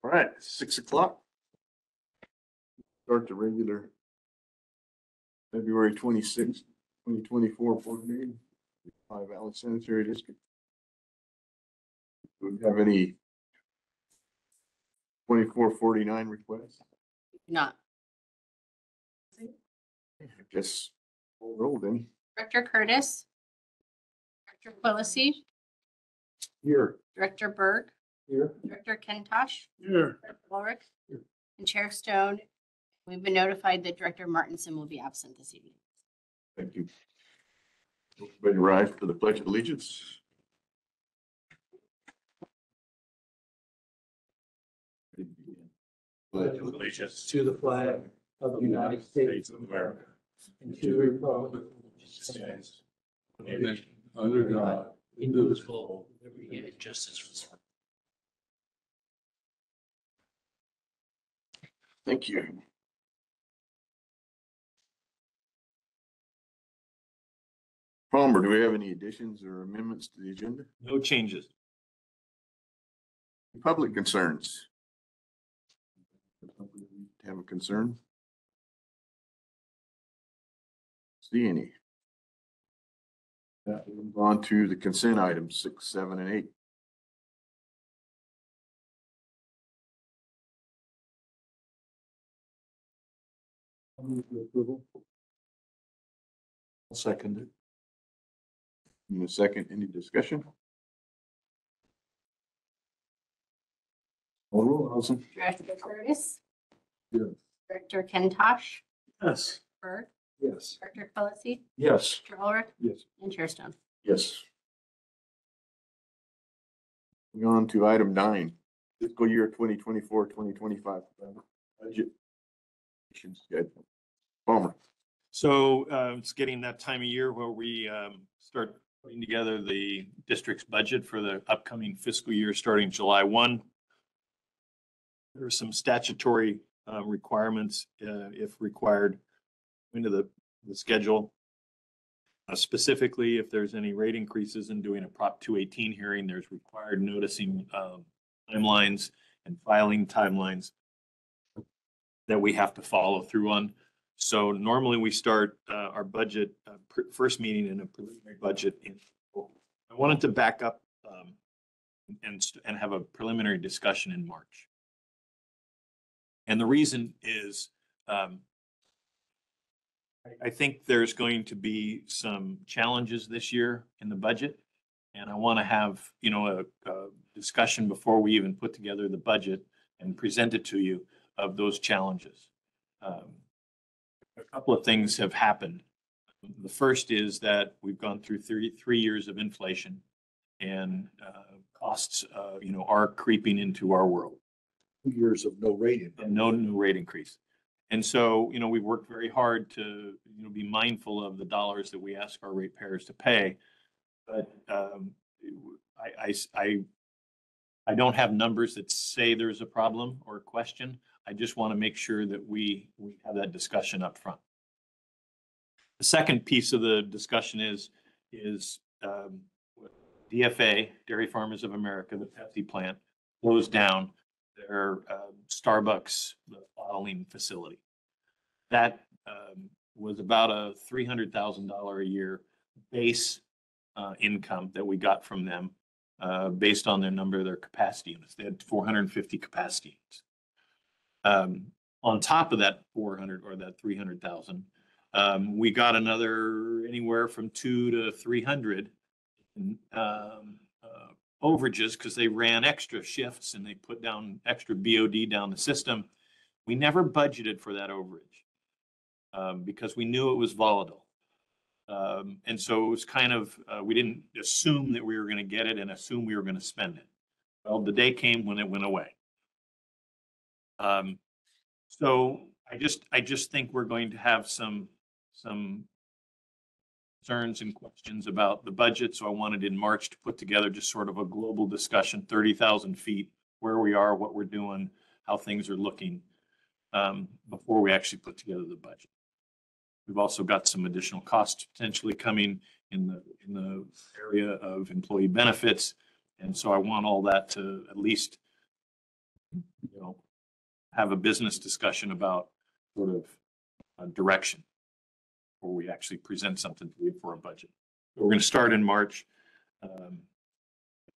All right, 6 o'clock. Start the regular February 26th, 2024 board meeting, High Valley Sanitary District. Do we have any 2449 requests? Not. I guess we'll roll then. Director Curtis. Director Quillisi. Here. Director Berg. Here. Director Kentosh. Here. Director Ulrich. Here. And Chair Stone. We've been notified that Director Martinson will be absent this evening. Thank you. Everybody rise for the Pledge of Allegiance. Pledge of allegiance to the flag of the United States of America and to the republic which stands one nation under God, indivisible, with liberty and justice for all. Thank you. Palmer, do we have any additions or amendments to the agenda? No changes. Public concerns? Have a concern? See any? We'll move on to the consent items 6, 7, and 8. I'll move for approval. I'll second it. In a second, any discussion? Call roll, Allison. Director Curtis. Yes. Director Kentosh. Yes. Berg. Yes. Director Quillisi. Yes. Director Ulrich. Yes. And Chair Stone. Yes. Moving on to item 9, fiscal year 2024-2025 budget. Schedule. Palmer. So it's getting that time of year where we start putting together the district's budget for the upcoming fiscal year starting July 1. There are some statutory requirements, if required, into the schedule. Specifically, if there's any rate increases in doing a Prop 218 hearing, there's required noticing timelines and filing timelines that we have to follow through on. So normally we start our budget first meeting in a preliminary budget in April. I wanted to back up and have a preliminary discussion in March. And the reason is I think there's going to be some challenges this year in the budget. And I want to have, a discussion before we even put together the budget and present it to you of those challenges. A couple of things have happened. The first is that we've gone through 33 years of inflation and costs, are creeping into our world. 2 years of no rate increase. And no new rate increase. And so, we've worked very hard to, be mindful of the dollars that we ask our ratepayers to pay. But I don't have numbers that say there's a problem or a question. I just want to make sure that we have that discussion up front. The second piece of the discussion is DFA, Dairy Farmers of America, the Pepsi plant, closed down their Starbucks bottling facility. That was about a $300,000 a year base income that we got from them based on their number of their capacity units. They had 450 capacity units. On top of that 400 or that 300,000, we got another anywhere from 200 to 300 overages because they ran extra shifts and they put down extra BOD down the system. We never budgeted for that overage because we knew it was volatile. And so it was kind of, we didn't assume that we were going to get it and assume we were going to spend it. Well, the day came when it went away. So I just think we're going to have some concerns and questions about the budget. So I wanted in March to put together just sort of a global discussion, 30,000 feet, where we are, what we're doing, how things are looking before we actually put together the budget. We've also got some additional costs potentially coming in the area of employee benefits. And so I want all that to at least you know, have a business discussion about sort of direction, where we actually present something to you for a budget. We're going to start in March,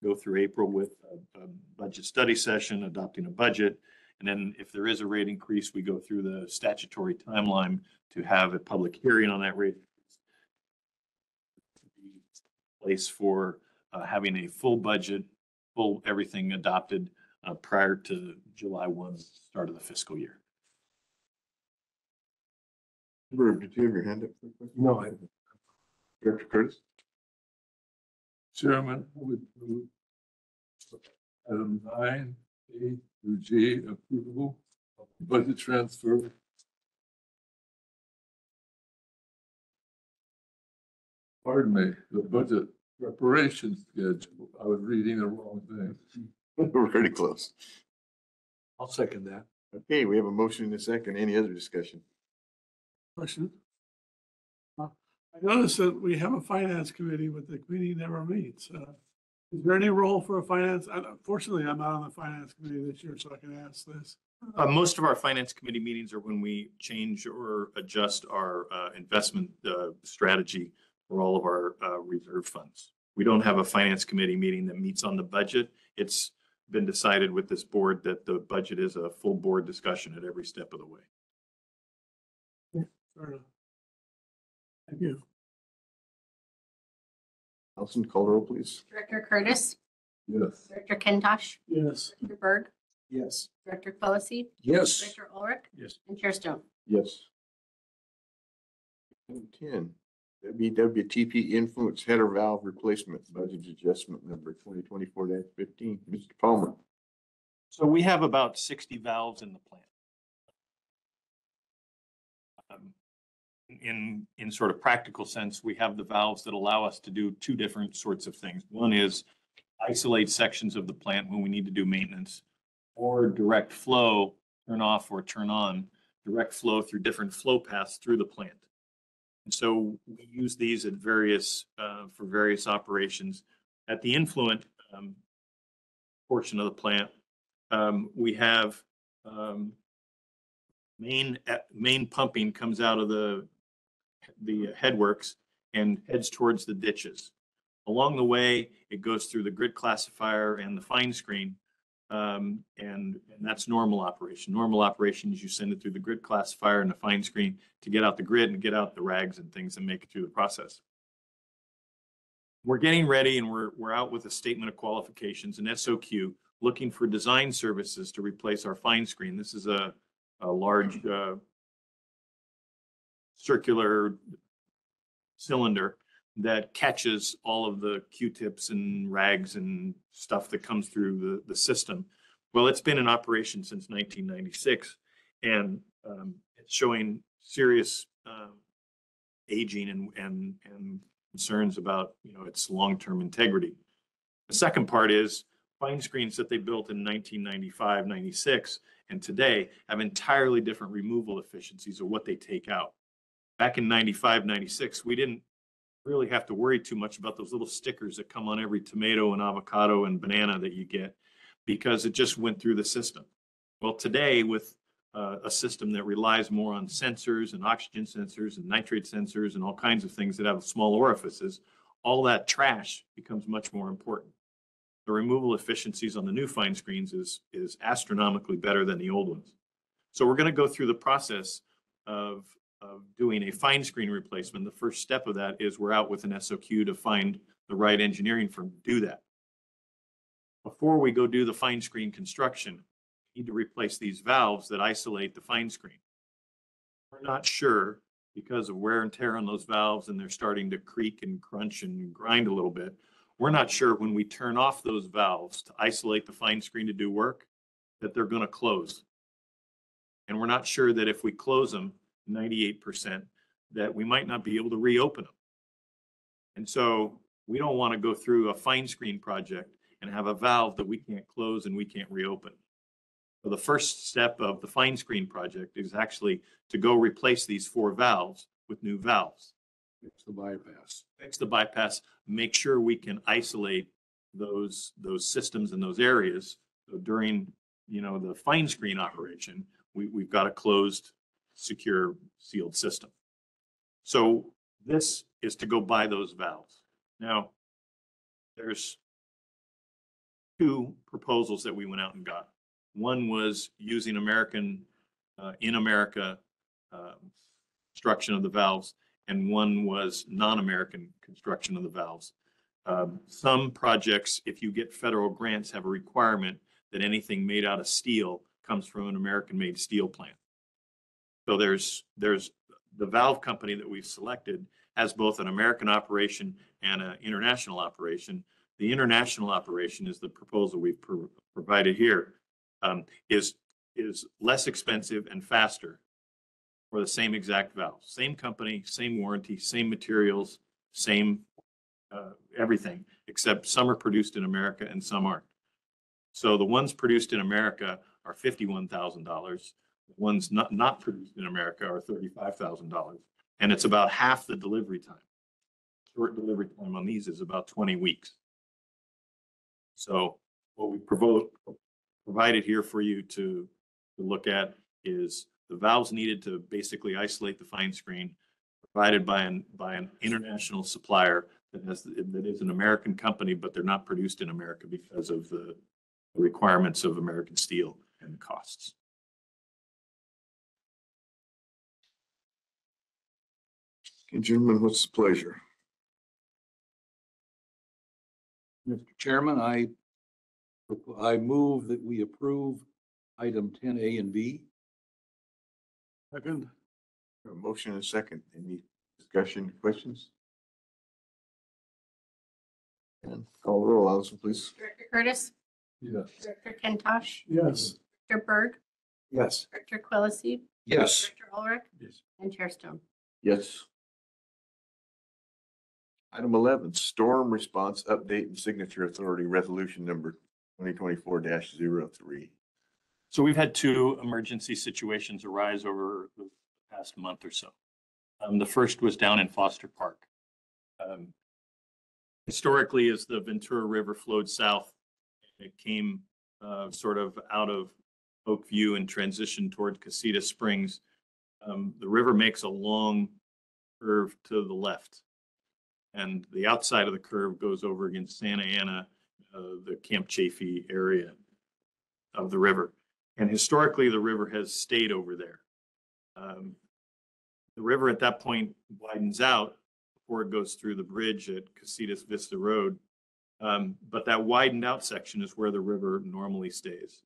go through April with a budget study session, adopting a budget. And then if there is a rate increase, we go through the statutory timeline to have a public hearing on that rate. Place for having a full budget, full everything adopted prior to July 1, start of the fiscal year. Herb, did you have your hand up? For a question? No, I. Director Curtis? Chairman, I would move item 9, A through G, approval of budget transfer. Pardon me, the budget preparation schedule. I was reading the wrong thing. We're pretty close. I'll second that. Okay, we have a motion and a second. Any other discussion? Question. I noticed that we have a finance committee, but the committee never meets. Is there any role for a finance? Unfortunately, I'm not on the finance committee this year, so I can ask this. Most of our finance committee meetings are when we change or adjust our investment strategy for all of our reserve funds. We don't have a finance committee meeting that meets on the budget. It's been decided with this board that the budget is a full board discussion at every step of the way. Fair enough. Thank you. Nelson, call the roll, please. Director Curtis, Yes. Director Kentosh, Yes. Director Berg, Yes. Director Quillisi, Yes. Director Ulrich, Yes. and Chair Stone. Yes. Item 10, WWTP Influence Header Valve Replacement Budget Adjustment Number 2024-15. Mr. Palmer. So we have about 60 valves in the plant. In sort of practical sense, we have the valves that allow us to do two different sorts of things. One is isolate sections of the plant when we need to do maintenance, or direct flow, turn off or turn on, direct flow through different flow paths through the plant. And so we use these at various for various operations. At the influent portion of the plant, we have main pumping comes out of the headworks and heads towards the ditches. Along the way, it goes through the grid classifier and the fine screen, and that's normal operation. Normal operation is you send it through the grid classifier and the fine screen to get out the grid and get out the rags and things and make it through the process. We're getting ready, and we're out with a statement of qualifications, an SOQ, looking for design services to replace our fine screen. This is a large circular cylinder that catches all of the Q-tips and rags and stuff that comes through the system. Well, it's been in operation since 1996, and it's showing serious aging and concerns about its long-term integrity. The second part is fine screens that they built in 1995, 96, and today have entirely different removal efficiencies of what they take out. Back in 95, 96, we didn't really have to worry too much about those little stickers that come on every tomato and avocado and banana that you get, because it just went through the system. Well, today with a system that relies more on sensors and oxygen sensors and nitrate sensors and all kinds of things that have small orifices, all that trash becomes much more important. The removal efficiencies on the new fine screens is astronomically better than the old ones. So we're going to go through the process of doing a fine screen replacement. The first step of that is we're out with an SOQ to find the right engineering firm to do that. Before we go do the fine screen construction, we need to replace these valves that isolate the fine screen. We're not sure, because of wear and tear on those valves and they're starting to creak and crunch and grind a little bit, we're not sure when we turn off those valves to isolate the fine screen to do work that they're going to close. And we're not sure that if we close them 98%, that we might not be able to reopen them. And so we don't want to go through a fine screen project and have a valve that we can't close and we can't reopen. So the first step of the fine screen project is actually to go replace these 4 valves with new valves. Fix the bypass. Fix the bypass, make sure we can isolate those systems in those areas. So during the fine screen operation, we've got a closed, secure, sealed system. So this is to go buy those valves. Now, there's two proposals that we went out and got. One was using in America construction of the valves, and one was non-American construction of the valves. Some projects, if you get federal grants, have a requirement that anything made out of steel comes from an American-made steel plant. So there's the valve company that we've selected has both an American operation and an international operation. The international operation is the proposal we've provided here, is less expensive and faster for the same exact valve. Same company, same warranty, same materials, same everything, except some are produced in America and some aren't. So the ones produced in America are $51,000. The ones not produced in America are $35,000. And it's about half the delivery time. Short delivery time on these is about 20 weeks. So what we provided here for you to look at is the valves needed to basically isolate the fine screen, provided by an international supplier that is an American company, but they're not produced in America because of the requirements of American steel and the costs. Okay, gentlemen, what's the pleasure? Mr. Chairman, I move that we approve item 10A and B. Second. A motion and a second. Any discussion, questions? And call the roll, Allison, please. Director Curtis, Yes. Director Kentosh, Yes. Director Berg, Yes. Director Quillisi, Yes. Director Ulrich, Yes. and Chair Stone. Yes. Item 11, Storm Response Update and Signature Authority Resolution Number 2024-03. So we've had two emergency situations arise over the past month or so. The first was down in Foster Park. Historically, as the Ventura River flowed south, it came sort of out of Oakview and transitioned toward Casita Springs. The river makes a long curve to the left, and the outside of the curve goes over against Santa Ana, the Camp Chaffee area of the river. And historically, the river has stayed over there. The river at that point widens out before it goes through the bridge at Casitas Vista Road. But that widened out section is where the river normally stays.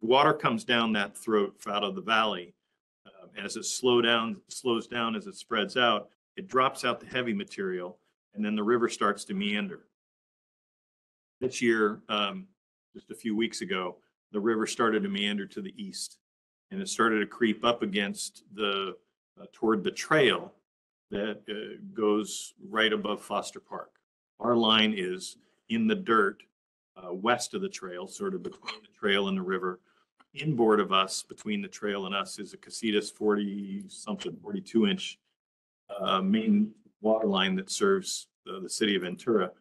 Water comes down that throat out of the valley. As it slows down as it spreads out, it drops out the heavy material, and then the river starts to meander. This year, just a few weeks ago, the river started to meander to the east, and it started to creep up against toward the trail that goes right above Foster Park. Our line is in the dirt west of the trail, sort of between the trail and the river. Inboard of us, between the trail and us, is a Casitas 42-inch main water line that serves the city of Ventura.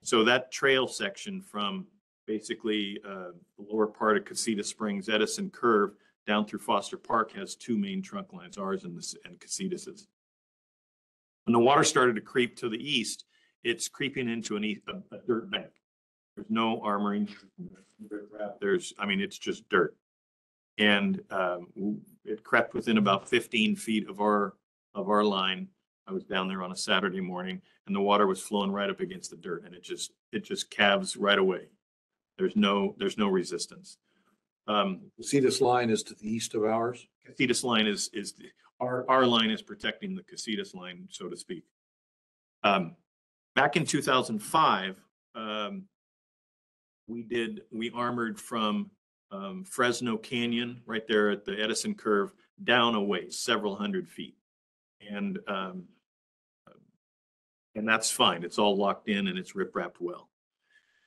So that trail section from basically the lower part of Casita Springs, Edison Curve, down through Foster Park has two main trunk lines, ours and Casitas's. When the water started to creep to the east, it's creeping into a dirt bank. There's no armoring. It's just dirt. And it crept within about 15 feet of our line. I was down there on a Saturday morning, and the water was flowing right up against the dirt, and it just calves right away. There's no resistance. Casitas line is to the east of ours. Casitas line is our line is protecting the Casitas line, so to speak. Back in 2005, we armored from Fresno Canyon right there at the Edison Curve down a ways, several hundred feet, and that's fine. It's all locked in and it's rip-wrapped well.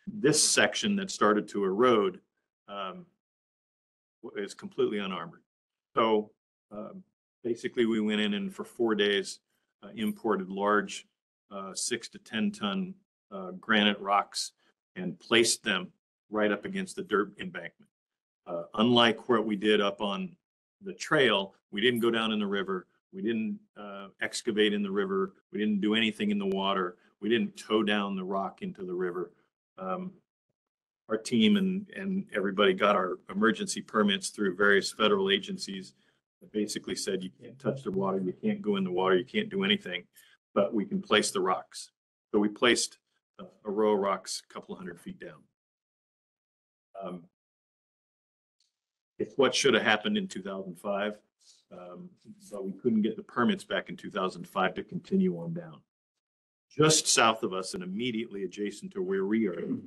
This section that started to erode is completely unarmored. So basically, we went in and for 4 days imported large 6 to 10 ton granite rocks and placed them right up against the dirt embankment. Unlike what we did up on the trail, we didn't go down in the river. We didn't excavate in the river. We didn't do anything in the water. We didn't tow down the rock into the river. Our team and everybody got our emergency permits through various federal agencies that basically said you can't touch the water, you can't go in the water, you can't do anything, but we can place the rocks. So we placed a row of rocks a couple 100 feet down. It's what should have happened in 2005, but we couldn't get the permits back in 2005 to continue on down. Just south of us and immediately adjacent to where we are, the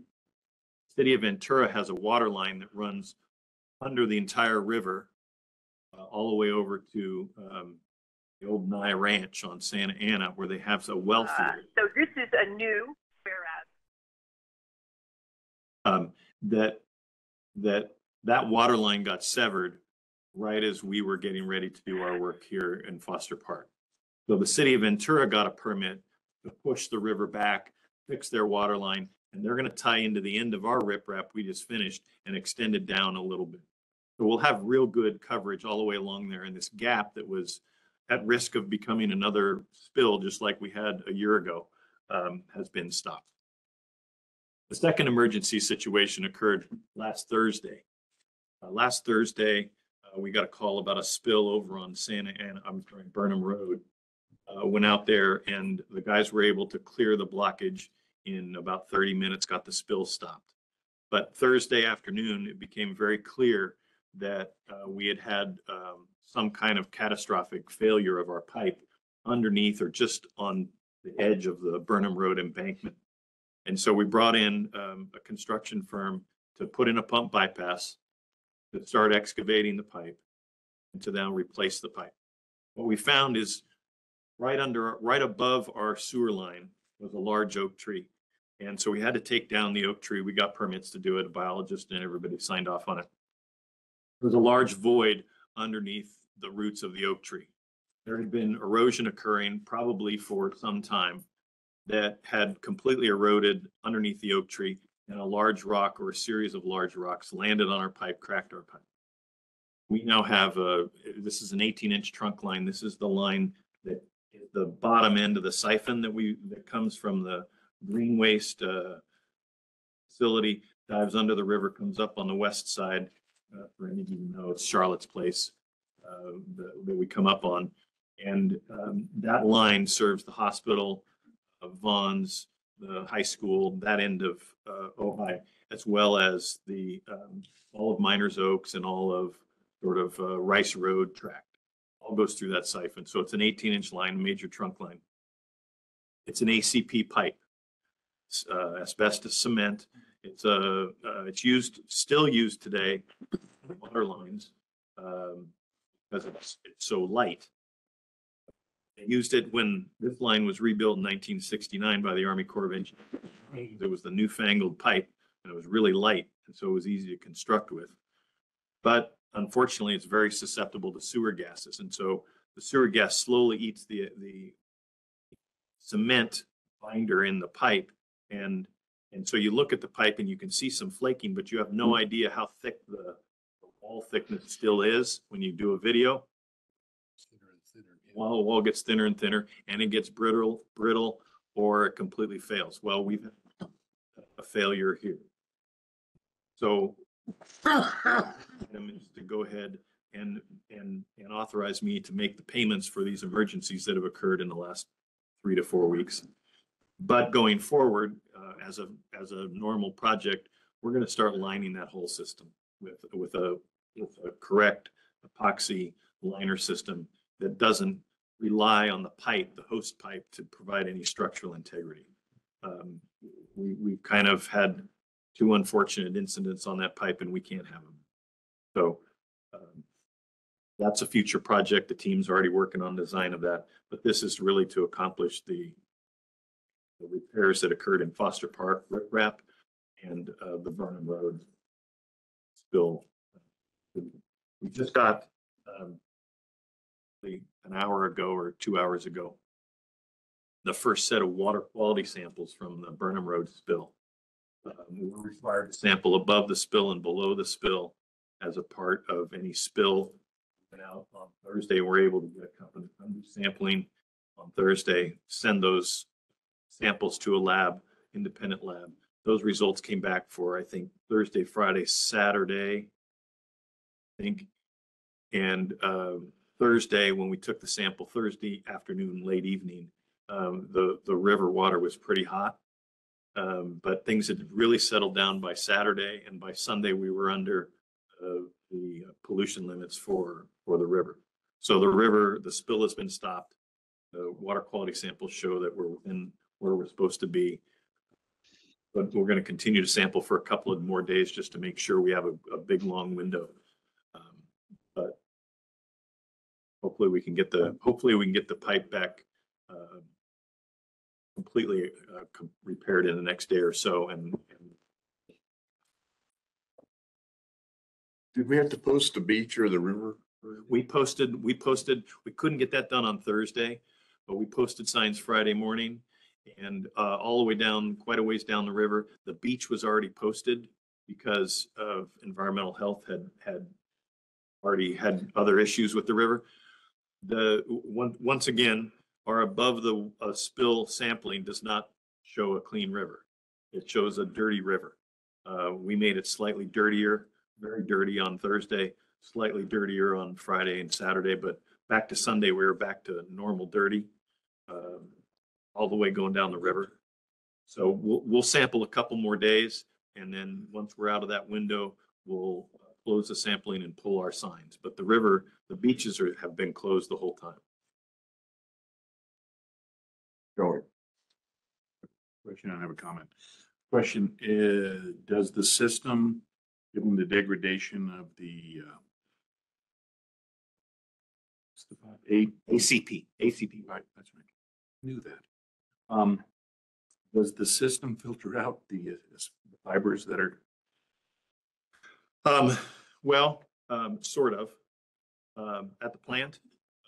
city of Ventura has a water line that runs under the entire river, all the way over to the old Nye Ranch on Santa Ana, where they have a well field. So this is a new whereas. That water line got severed right as we were getting ready to do our work here in Foster Park. So the city of Ventura got a permit to push the river back, fix their water line, and they're going to tie into the end of our riprap we just finished and extend it down a little bit. So we'll have real good coverage all the way along there, and this gap that was at risk of becoming another spill, just like we had a year ago, has been stopped. The second emergency situation occurred last Thursday. Last Thursday, we got a call about a spill over on Burnham Road. Went out there and the guys were able to clear the blockage in about 30 minutes, got the spill stopped. But Thursday afternoon, it became very clear that we had some kind of catastrophic failure of our pipe underneath or just on the edge of the Burnham Road embankment. And so we brought in a construction firm to put in a pump bypass, to start excavating the pipe, and to then replace the pipe. What we found is right above our sewer line was a large oak tree. And so we had to take down the oak tree. We got permits to do it, a biologist and everybody signed off on it. There was a large void underneath the roots of the oak tree. There had been erosion occurring probably for some time that had completely eroded underneath the oak tree, and a large rock or a series of large rocks landed on our pipe, cracked our pipe. We now have this is an 18-inch trunk line. This is the line that is the bottom end of the siphon that comes from the green waste facility, dives under the river, comes up on the west side. For any of you know, it's Charlotte's Place that we come up on. And that line serves the hospital, Vaughn's, the high school, that end of Ojai, as well as the all of Miners Oaks and all of sort of Rice Road tract. All goes through that siphon. So it's an 18-inch line, major trunk line. It's an ACP pipe, asbestos cement. It's still used today, water lines, because it's so light. They used it when this line was rebuilt in 1969 by the Army Corps of Engineers. It was the newfangled pipe, and it was really light, and so it was easy to construct with. But unfortunately, it's very susceptible to sewer gases, and so the sewer gas slowly eats the cement binder in the pipe, and so you look at the pipe and you can see some flaking, but you have no idea how thick the wall thickness still is when you do a video. While the wall gets thinner and thinner, and it gets brittle, or it completely fails. Well, we've had a failure here. So to go ahead and authorize me to make the payments for these emergencies that have occurred in the last 3 to 4 weeks. But going forward, as a normal project, we're going to start lining that whole system with a correct epoxy liner system that doesn't rely on the pipe, the host pipe, to provide any structural integrity. We've kind of had 2 unfortunate incidents on that pipe, and we can't have them. So that's a future project. The team's already working on design of that, but this is really to accomplish the repairs that occurred in Foster Park, riprap, and the Burnham Road spill. We just got an hour ago or 2 hours ago the first set of water quality samples from the Burnham Road spill. We were required to sample above the spill and below the spill as a part of any spill. And out on Thursday, we're able to get a company sampling on Thursday, send those samples to a lab, independent lab. Those results came back for, I think, Thursday, Friday, Saturday, I think. And Thursday, when we took the sample, Thursday afternoon, late evening, the river water was pretty hot. But things had really settled down by Saturday, and by Sunday we were under the pollution limits for the river. So the river, the spill has been stopped. The water quality samples show that we're within where we're supposed to be. But we're going to continue to sample for a couple of more days just to make sure we have a big long window. But hopefully we can get the pipe back completely repaired in the next day or so. And Did we have to post the beach or the river? we posted, we couldn't get that done on Thursday, but we posted signs Friday morning and all the way down, quite a ways down the river. The beach was already posted because of environmental health had already had other issues with the river. Once again, our above the spill sampling does not show a clean river. It shows a dirty river. We made it slightly dirtier, very dirty on Thursday, slightly dirtier on Friday and Saturday, but back to Sunday, we were back to normal dirty, all the way going down the river. So we'll sample a couple more days, and then once we're out of that window, we'll close the sampling and pull our signs. But the river, the beaches have been closed the whole time. Joey. Question, I have a comment. Question is, does the system, given the degradation of the ACP. right, that's right. Knew that. Does the system filter out the fibers that are? Sort of. At the plant.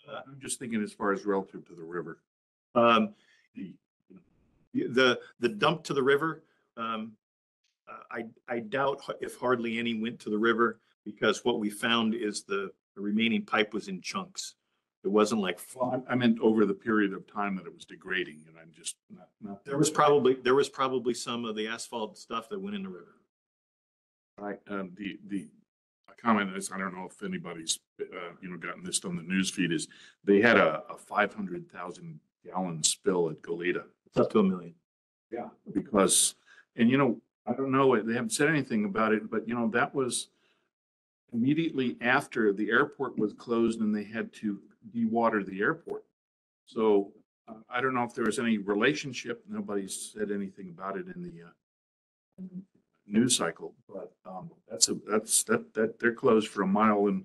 I'm just thinking as far as relative to the river. The dump to the river, I doubt if hardly any went to the river, because what we found is the remaining pipe was in chunks. It wasn't like, Well, I meant over the period of time that it was degrading, and I'm just not. there was probably some of the asphalt stuff that went in the river. Right. The comment is, I don't know if anybody's gotten this on the news feed, is they had a 500,000 gallon spill at Goleta. It's up to 1 million. Yeah, because, and I don't know, they haven't said anything about it, but that was immediately after the airport was closed and they had to dewater the airport. So I don't know if there was any relationship. Nobody said anything about it in the news cycle, but that they're closed for a mile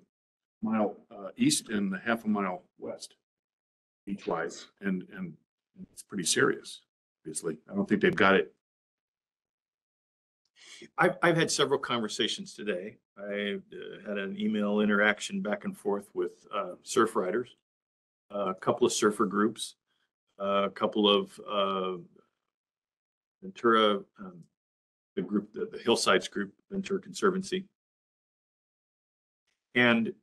east and half a mile west each wise, and it's pretty serious. Obviously, I don't think they've got it. I've had several conversations today. I had an email interaction back and forth with surf riders, a couple of surfer groups, a couple of Ventura, the group, the Hillsides group, Ventura Conservancy. And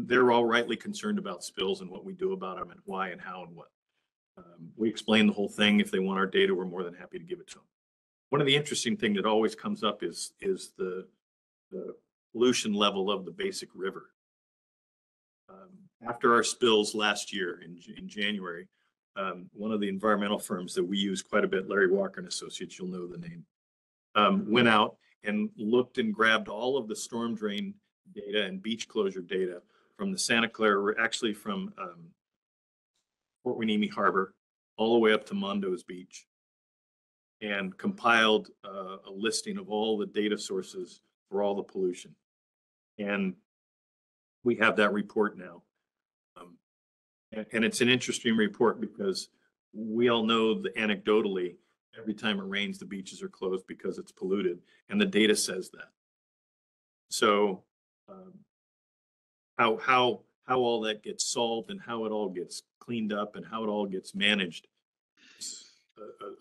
they're all rightly concerned about spills and what we do about them and why and how and what. We explain the whole thing. If they want our data, we're more than happy to give it to them. One of the interesting things that always comes up is the pollution level of the basic river. After our spills last year in January, one of the environmental firms that we use quite a bit, Larry Walker and Associates, you'll know the name, went out and looked and grabbed all of the storm drain data and beach closure data from the Santa Clara, actually from Fort Hueneme Harbor, all the way up to Mondo's Beach, and compiled a listing of all the data sources for all the pollution. And we have that report now. And it's an interesting report because we all know that anecdotally, every time it rains, the beaches are closed because it's polluted, and the data says that. So how all that gets solved and how it all gets cleaned up and how it all gets managed,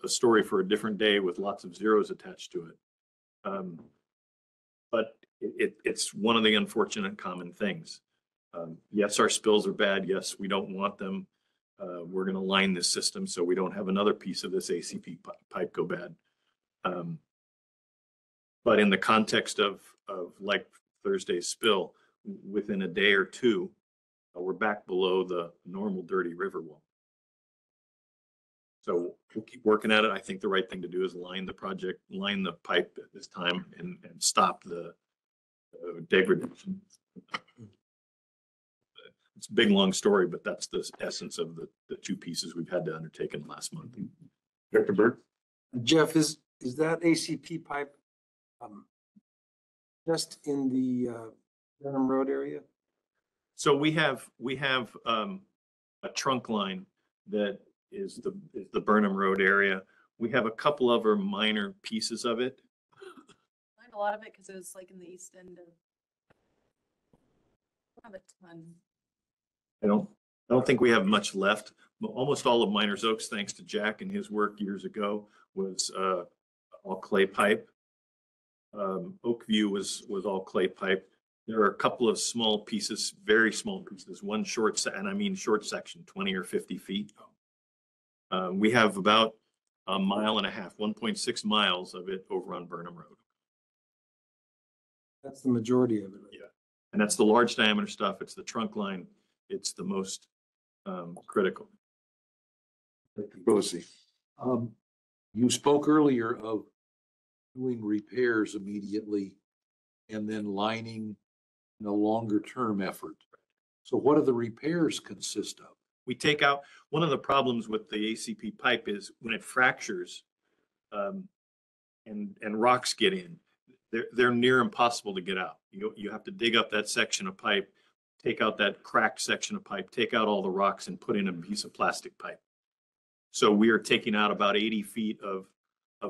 a story for a different day with lots of zeros attached to it. But it's one of the unfortunate common things. Yes, our spills are bad. Yes, we don't want them. We're going to line this system so we don't have another piece of this ACP pipe go bad. But in the context of like Thursday's spill, within a day or two, we're back below the normal dirty river wall. So we'll keep working at it. I think the right thing to do is line the pipe at this time and stop the degradation. It's a big, long story, but that's the essence of the two pieces we've had to undertake in the last month. Director Byrd? Jeff, is that ACP pipe just in the Denham Road area? So we have a trunk line that is the Burnham Road area. We have a couple other minor pieces of it. A lot of it because it was like in the east end of. Have a ton. I don't think we have much left. Almost all of Miners Oaks, thanks to Jack and his work years ago, was all clay pipe. Oakview was all clay pipe. There are a couple of small pieces, very small pieces, one short, and I mean short section, 20 or 50 feet. We have about a mile and a half, 1.6 miles of it over on Burnham Road. That's the majority of it. Yeah. And that's the large diameter stuff. It's the trunk line. It's the most critical. Lucy. You spoke earlier of doing repairs immediately and then lining in a longer term effort. So what do the repairs consist of? We take out, one of the problems with the ACP pipe is when it fractures and rocks get in, they're near impossible to get out. You have to dig up that section of pipe, take out that cracked section of pipe, take out all the rocks and put in a piece of plastic pipe. So we are taking out about 80 feet of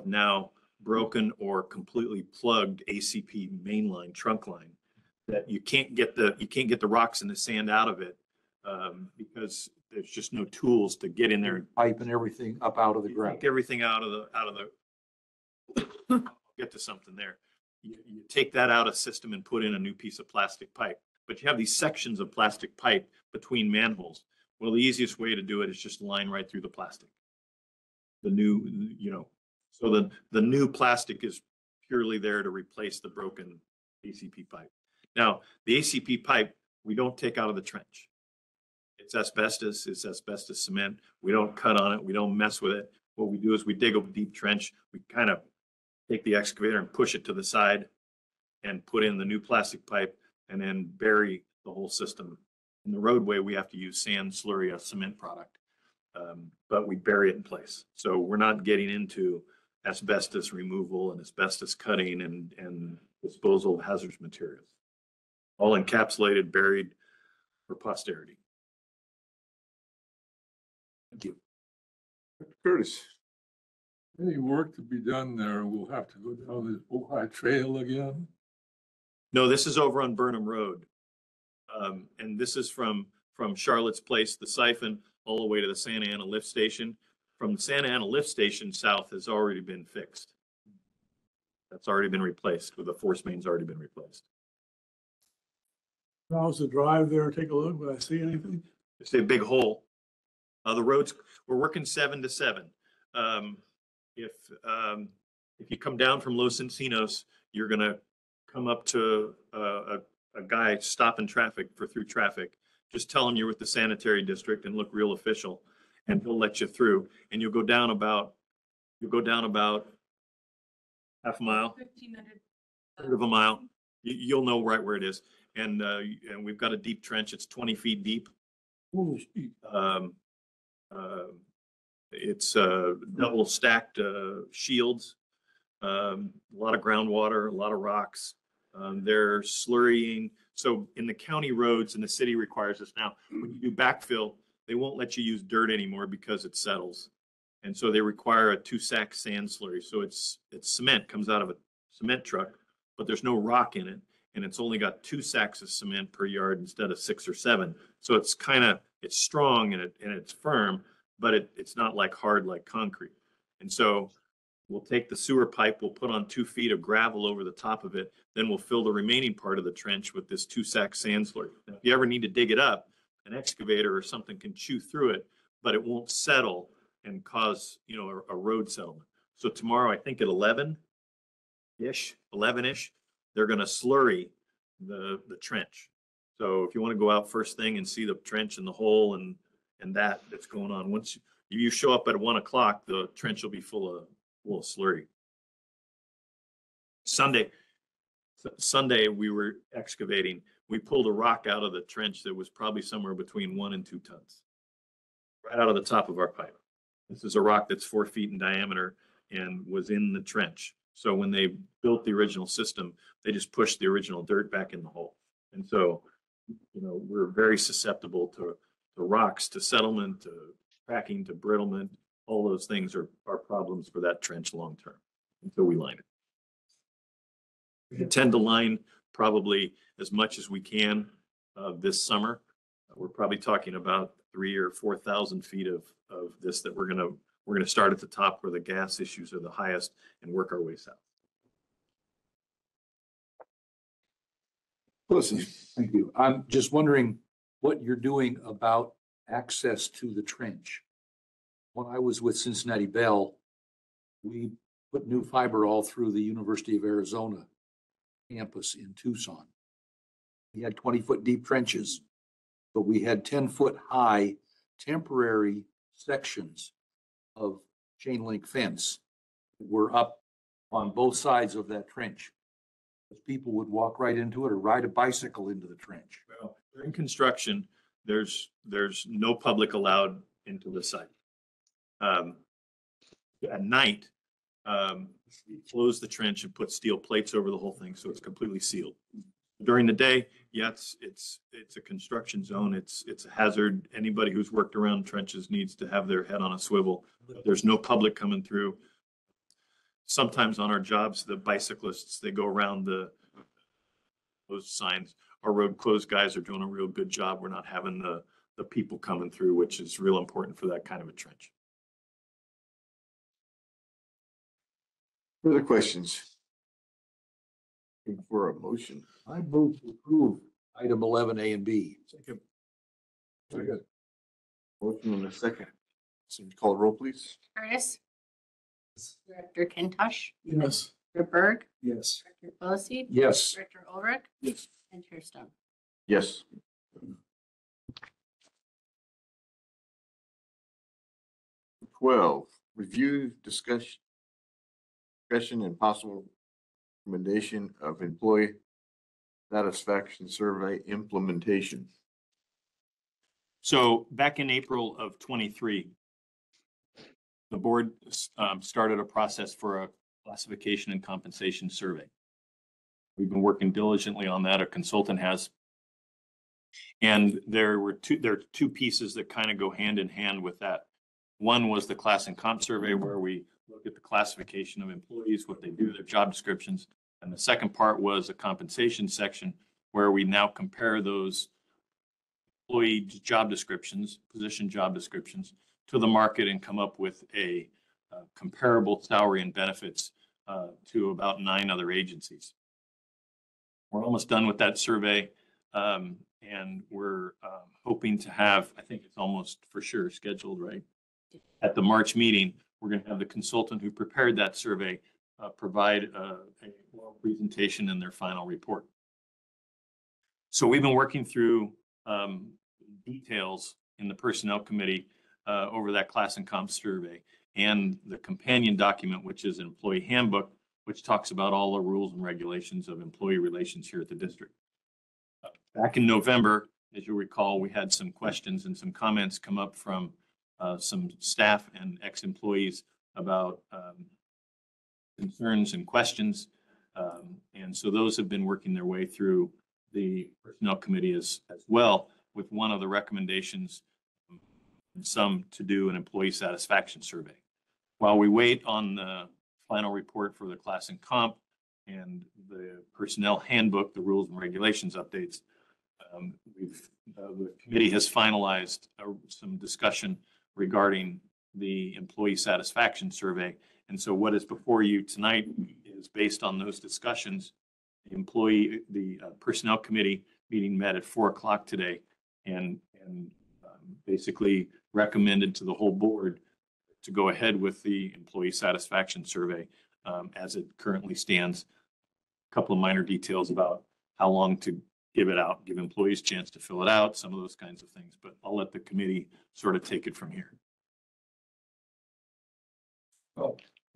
now broken or completely plugged ACP mainline trunk line that you can't get the rocks and the sand out of it because there's just no tools to get in there. Pipe and everything up out of the ground. Take everything out of the get to something there. You take that out of system and put in a new piece of plastic pipe. But you have these sections of plastic pipe between manholes. Well, the easiest way to do it is just line right through the plastic. The new, so the new plastic is purely there to replace the broken ACP pipe. Now, the ACP pipe, we don't take out of the trench. It's asbestos cement. We don't cut on it. We don't mess with it. What we do is we dig a deep trench. We kind of take the excavator and push it to the side and put in the new plastic pipe and then bury the whole system. In the roadway, we have to use sand, slurry, a cement product, but we bury it in place. So we're not getting into asbestos removal and asbestos cutting and disposal of hazardous materials. All encapsulated, buried for posterity. Thank you. Curtis. Any work to be done there, we'll have to go down this Ojai Trail again. No, this is over on Burnham Road. And this is from Charlotte's Place, the siphon, all the way to the Santa Ana lift station. From the Santa Ana lift station south has already been fixed. That's already been replaced, with the force main's already been replaced. If I was to drive there and take a look, would I see anything? It's a big hole. The roads, we're working 7 to 7. If you come down from Los Encinos, you're gonna come up to a guy stopping traffic through traffic. Just tell him you're with the sanitary district and look real official, and he'll let you through. And you'll go down about half a mile, 1,500. third of a mile. You'll know right where it is. And we've got a deep trench. It's 20 feet deep. It's double stacked shields, a lot of groundwater, a lot of rocks. They're slurrying. So in the county roads, and the city requires this now, when you do backfill, they won't let you use dirt anymore because it settles. And so they require a 2-sack sand slurry. So it's cement, comes out of a cement truck, but there's no rock in it. And it's only got 2 sacks of cement per yard instead of 6 or 7. So it's it's strong and it's firm, but it's not like hard like concrete. And so We'll take the sewer pipe, we'll put on 2 feet of gravel over the top of it. Then we'll fill the remaining part of the trench with this 2-sack sand slurry. If you ever need to dig it up, an excavator or something can chew through it, but it won't settle and cause, a road settlement. So tomorrow, I think at 11-ish, they're going to slurry the trench. So if you want to go out first thing and see the trench and the hole and that's going on, once you show up at 1 o'clock, the trench will be full of slurry. Sunday we were excavating. We pulled a rock out of the trench that was probably somewhere between 1 and 2 tons, right out of the top of our pipe. This is a rock that's 4 feet in diameter and was in the trench. So when they built the original system, they just pushed the original dirt back in the hole. And so, we're very susceptible to rocks, to settlement, to cracking, to brittlement. All those things are problems for that trench long term until we line it. We intend to line probably as much as we can this summer. We're probably talking about 3,000 or 4,000 feet of this that we're gonna start at the top where the gas issues are the highest and work our way south. Listen, thank you. I'm just wondering what you're doing about access to the trench. When I was with Cincinnati Bell, we put new fiber all through the University of Arizona campus in Tucson. We had 20-foot deep trenches, but we had 10-foot high temporary sections of chain link fence that were up on both sides of that trench. People would walk right into it or ride a bicycle into the trench. Well, during construction, there's no public allowed into the site. At night, close the trench and put steel plates over the whole thing so it's completely sealed. During the day, yeah, it's a construction zone. It's a hazard. Anybody who's worked around trenches needs to have their head on a swivel. There's no public coming through. Sometimes on our jobs, the bicyclists, they go around those signs. Our road closed guys are doing a real good job. We're not having the people coming through, which is real important for that kind of a trench. Further questions? Looking for a motion. I move to approve item 11A and B. Second. Motion in a second. So call roll, please. Curtis. Director Kintosh. Yes. Director Berg. Yes. Director Quillisi. Yes. Director Ulrich. Yes. And Chair Stone. Yes. 12, review, discussion and possible recommendation of employee satisfaction survey implementation. So back in April of 23, the board started a process for a classification and compensation survey. We've been working diligently on that. A consultant has. And there are two pieces that kind of go hand in hand with that. One was the class and comp survey, where we look at the classification of employees, what they do, their job descriptions. And the second part was a compensation section, where we now compare those employee job descriptions, position job descriptions, to the market and come up with a comparable salary and benefits to about 9 other agencies. We're almost done with that survey, and we're hoping to have, I think it's almost for sure scheduled, right? At the March meeting, we're going to have the consultant who prepared that survey provide a oral presentation in their final report. So we've been working through details in the personnel committee over that class and comp survey, and the companion document, which is an employee handbook, which talks about all the rules and regulations of employee relations here at the district. Back in November, as you'll recall, we had some questions and some comments come up from some staff and ex-employees about concerns and questions. And so those have been working their way through the personnel committee as well, with one of the recommendations, some to do an employee satisfaction survey. While we wait on the final report for the class and comp and the personnel handbook, the rules and regulations updates, the committee has finalized some discussion regarding the employee satisfaction survey, And so what is before you tonight is based on those discussions. The personnel committee meeting met at 4 o'clock today and basically recommended to the whole board to go ahead with the employee satisfaction survey as it currently stands. A couple of minor details about how long to give it out, give employees a chance to fill it out, some of those kinds of things, but I'll let the committee sort of take it from here.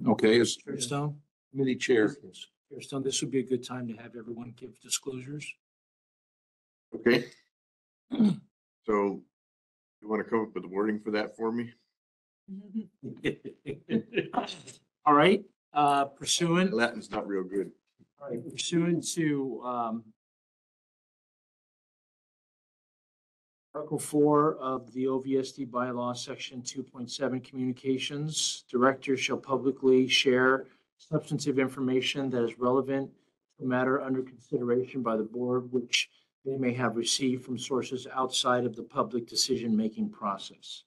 Okay, as Chair Stone, committee chair. Chair Stone, this would be a good time to have everyone give disclosures. Okay. So you want to come up with the wording for that for me? All right, pursuant Latin's not real good. All right, pursuant to Article 4 of the OVSD bylaw, Section 2.7, Communications, directors shall publicly share substantive information that is relevant to a matter under consideration by the board, which they may have received from sources outside of the public decision-making process.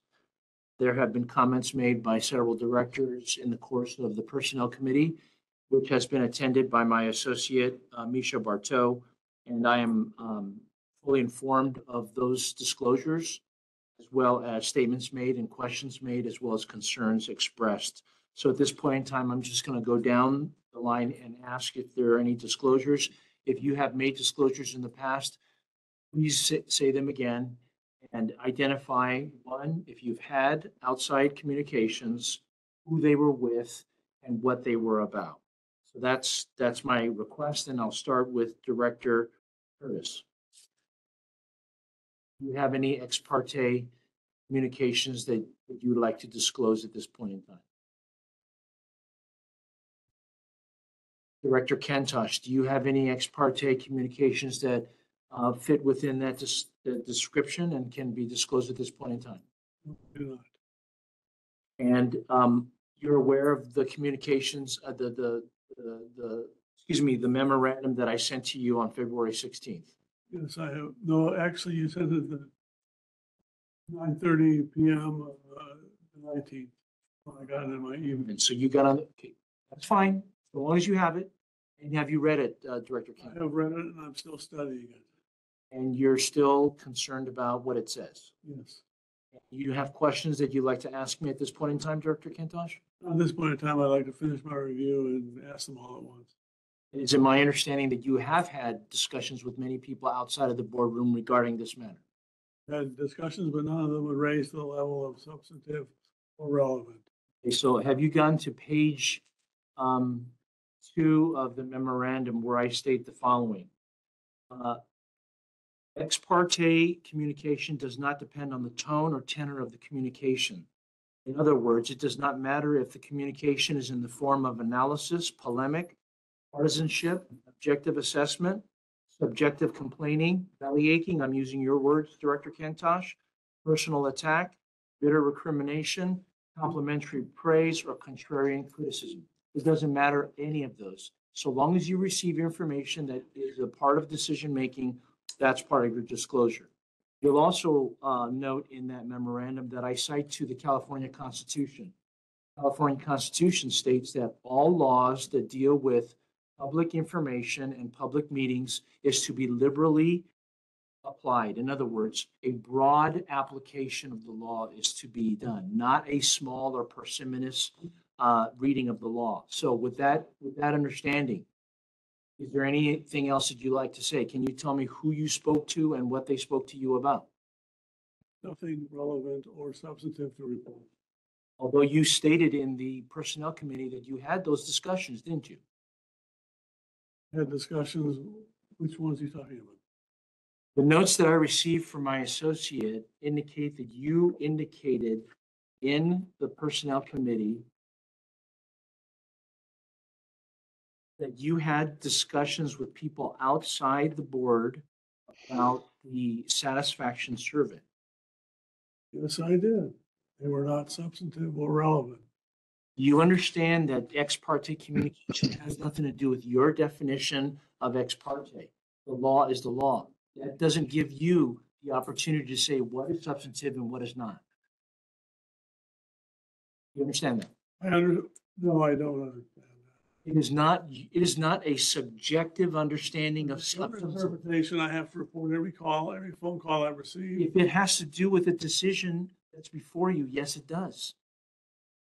There have been comments made by several directors in the course of the Personnel Committee, which has been attended by my associate, Misha Bartow, and I am fully informed of those disclosures, as well as statements made and questions made, as well as concerns expressed. So at this point in time, I'm just going to go down the line and ask if there are any disclosures. If you have made disclosures in the past, please say them again and identify, one, if you've had outside communications, who they were with, and what they were about. So that's my request, and I'll start with Director Curtis. Do you have any ex parte communications that you would like to disclose at this point in time? Director Kentosh, do you have any ex parte communications that fit within that description and can be disclosed at this point in time? Do not. And you're aware of the communications, the memorandum that I sent to you on February 16th? Yes, I have. No, actually, you sent it at 9:30 p.m. of the 19th. I got it in my email. And so you got on, okay, that's fine, as long as you have it. And have you read it, Director I King? have read it and I'm still studying it. And you're still concerned about what it says? Yes. You have questions that you'd like to ask me at this point in time, Director Kentosh? At this point in time, I'd like to finish my review and ask them all at once. Is it my understanding that you have had discussions with many people outside of the boardroom regarding this matter? Had discussions, but none of them would raise to the level of substantive or relevant. Okay, so have you gone to page 2 of the memorandum where I state the following? Ex parte communication does not depend on the tone or tenor of the communication. In other words, it does not matter if the communication is in the form of analysis, polemic, partisanship, objective assessment, subjective complaining, belly aching, I'm using your words, Director Kentosh, personal attack, bitter recrimination, complimentary praise, or contrarian criticism. It doesn't matter any of those. So long as you receive information that is a part of decision-making, that's part of your disclosure. You'll also note in that memorandum that I cite to the California Constitution. California Constitution states that all laws that deal with public information and public meetings is to be liberally applied. In other words, a broad application of the law is to be done, not a small or parsimonious reading of the law. So with that understanding, is there anything else that you'd like to say? Can you tell me who you spoke to and what they spoke to you about? Nothing relevant or substantive to report. Although you stated in the Personnel Committee that you had those discussions, didn't you? Had discussions, which ones are you talking about? The notes that I received from my associate indicate that you indicated in the Personnel Committee that you had discussions with people outside the board about the satisfaction survey. Yes, I did. They were not substantive or relevant. You understand that ex parte communication has nothing to do with your definition of ex parte. The law is the law. That doesn't give you the opportunity to say what is substantive and what is not. You understand that? No, I don't understand It is not a subjective understanding that. of Some substance. interpretation, I have to report every call, every phone call I receive. If it has to do with a decision that's before you, yes, it does.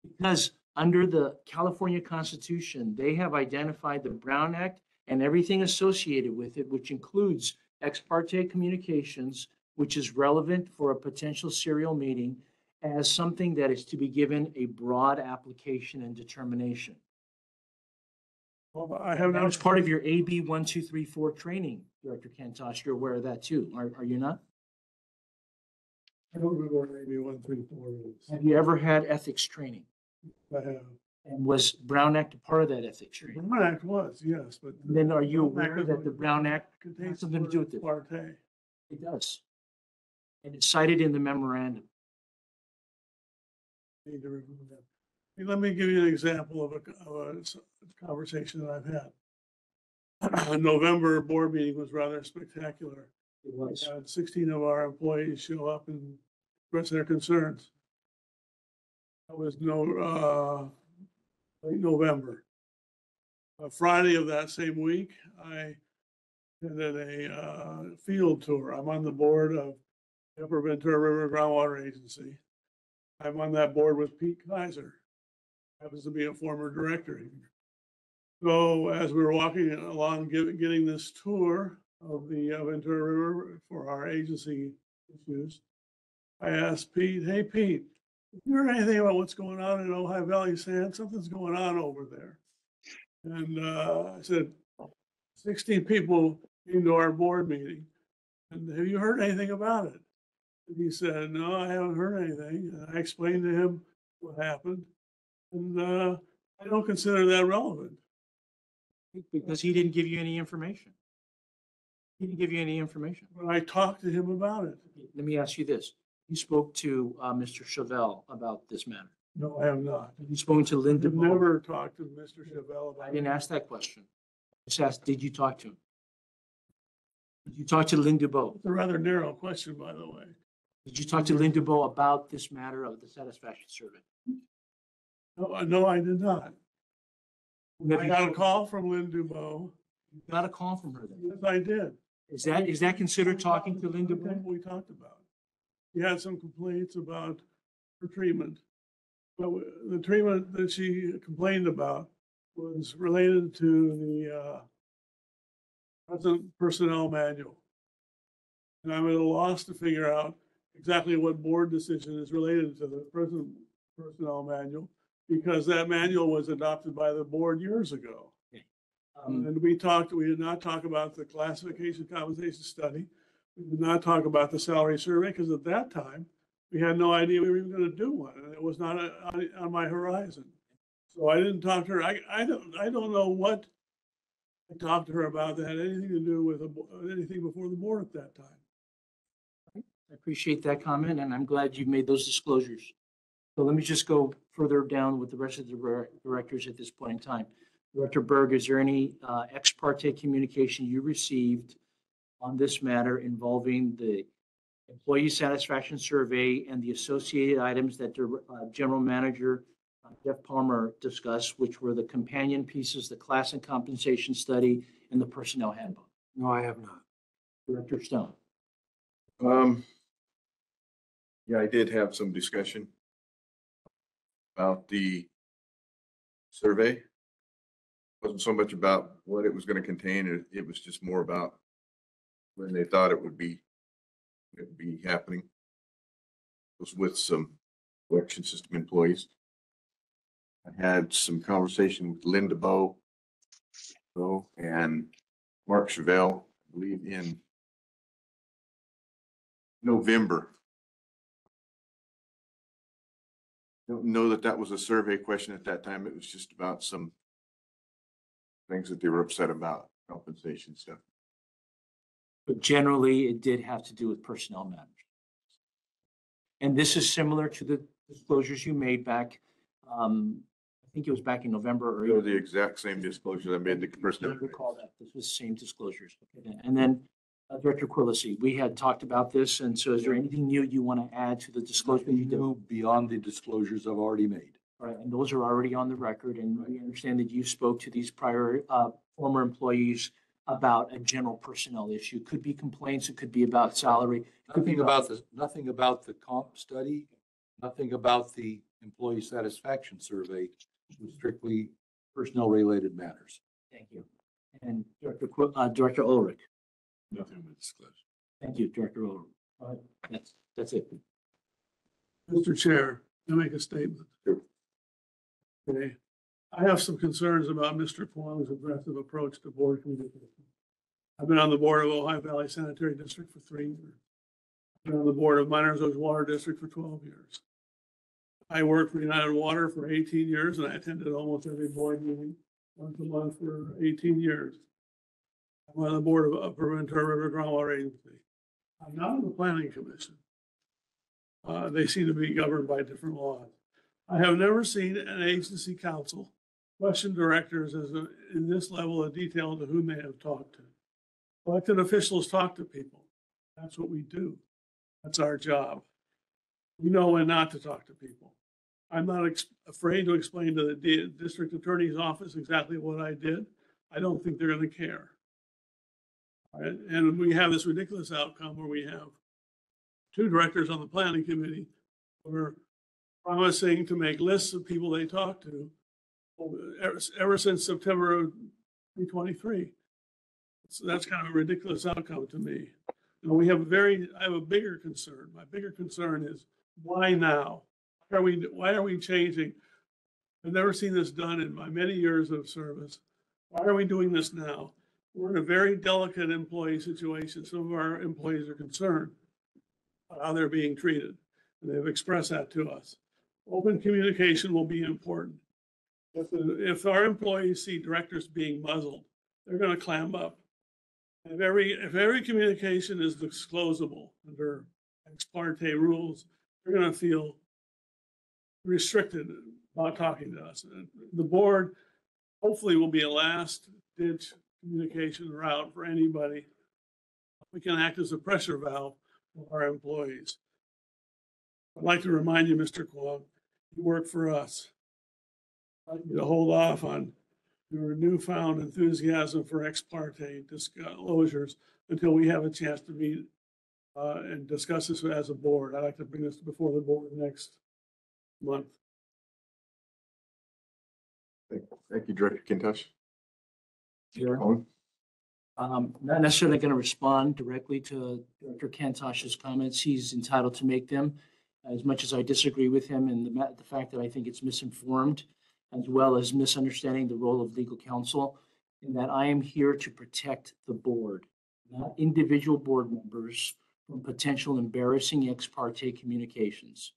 Because under the California Constitution, they have identified the Brown Act and everything associated with it, which includes ex parte communications, which is relevant for a potential serial meeting, as something that is to be given a broad application and determination. Well, I have That not. was part of your AB 1234 training, Director Kantosh. You're aware of that too, are you not? I don't remember what AB 134 is. Have you ever had ethics training? I have. And was Brown Act a part of that ethics training? Brown Act was, yes, but. Then are you Brown Act aware that the Brown Act contains has something to do with the this? word parte. It does. And it's cited in the memorandum. Need to remove that. Hey, let me give you an example of a conversation that I've had. A November board meeting was rather spectacular. It We was. had 16 of our employees show up and express their concerns. That was late November. Friday of that same week, I attended a field tour. I'm on the board of the Upper Ventura River Groundwater Agency. I'm on that board with Pete Kaiser, happens to be a former director here. So as we were walking along, getting this tour of the Ventura River for our agency issues, I asked Pete, "Hey Pete, have you heard anything about what's going on in Ojai Valley Sand? Something's going on over there." And I said, 16 people came to our board meeting, and have you heard anything about it? And he said, "No, I haven't heard anything." And I explained to him what happened, and I don't consider that relevant. Because he didn't give you any information. He didn't give you any information. But I talked to him about it. Let me ask you this. You spoke to Mr. Chevelle about this matter. No, I have not. Have you spoken to Linda? I've never talked to Mr. Chevelle I about didn't it. ask that question. I just asked, did you talk to him? Did you talk to Lynn Dubois? It's a rather narrow question, by the way. Did you talk to Lynn Dubois about this matter of the satisfaction survey? No, I did not. Have I you got a call from Lynn Dubois. got a call from her then? Yes, I did. Is that considered talking to Lynn Dubois? We talked about. She had some complaints about her treatment. But the treatment that she complained about was related to the present personnel manual. And I'm at a loss to figure out exactly what board decision is related to the present personnel manual, because that manual was adopted by the board years ago. And we did not talk about the classification compensation study. We did not talk about the salary survey, because at that time, we had no idea we were even going to do one, and it was not on my horizon. So I didn't talk to her. I don't know what I talked to her about that had anything to do with anything before the board at that time. I appreciate that comment, and I'm glad you've made those disclosures. So let me just go further down with the rest of the directors at this point in time. Director Berg, is there any ex parte communication you received on this matter involving the employee satisfaction survey and the associated items that the general manager, Jeff Palmer, discussed, which were the companion pieces, the class and compensation study, and the personnel handbook? No, I have not. Director Stone. Yeah, I did have some discussion about the survey. Wasn't so much about what it was going to contain. It was just more about when they thought it would be happening. It was with some election system employees. I had some conversation with Linda Bowe and Mark Chevelle, I believe in November. Don't know that that was a survey question at that time. It was just about some things that they were upset about, compensation stuff. But generally, it did have to do with personnel matters. And this is similar to the disclosures you made back, I think it was back in November or They were the exact same disclosure I made the I personnel. recall that. This was the same disclosures. Okay. And then Director Quillisi, we had talked about this. And so is there anything new you want to add to the disclosure you did? Beyond the disclosures I've already made. All right, and those are already on the record, and we understand that you spoke to these prior, former employees about a general personnel issue. Could be complaints, it could be about salary. it could be Nothing about the comp study, nothing about the employee satisfaction survey, strictly personnel related matters. Thank you. And Director Ulrich. Nothing to disclose. Thank you, Director Ulrich. All right, that's it. Mr. Chair, I make a statement. Sure. Okay, I have some concerns about Mr. Kwong's aggressive approach to board communication. I've been on the board of Ohio Valley Sanitary District for 3 years. I've been on the board of Miners Oaks Water District for 12 years. I worked for United Water for 18 years, and I attended almost every board meeting once a month for 18 years. I'm on the board of Upper Ventura River Groundwater Agency. I'm not on the planning commission. They seem to be governed by different laws. I have never seen an agency council question directors in this level of detail to whom they have talked to. Elected officials talk to people. That's what we do. That's our job. We know when not to talk to people. I'm not afraid to explain to the district attorney's office exactly what I did. I don't think they're going to care. All right? And we have this ridiculous outcome where we have 2 directors on the planning committee who are promising to make lists of people they talk to ever since September of 2023. So that's kind of a ridiculous outcome to me. And I have a bigger concern. My bigger concern is why now? Why are we changing? I've never seen this done in my many years of service. Why are we doing this now? We're in a very delicate employee situation. Some of our employees are concerned about how they're being treated, and they've expressed that to us. Open communication will be important. If our employees see directors being muzzled, they're going to clam up. If every communication is disclosable under ex parte rules, they're going to feel restricted about talking to us. The board hopefully will be a last ditch communication route for anybody. We can act as a pressure valve for our employees. I'd like to remind you, Mr. Kwong, you work for us. I'd like you to hold off on your newfound enthusiasm for ex parte disclosures until we have a chance to meet and discuss this as a board. I'd like to bring this before the board next month. Thank you, Director Kintosh. Sure. Not necessarily going to respond directly to Director Kantosh's comments. He's entitled to make them, as much as I disagree with him and the fact that I think it's misinformed, as well as misunderstanding the role of legal counsel, in that I am here to protect the board, not individual board members, from potential embarrassing ex parte communications.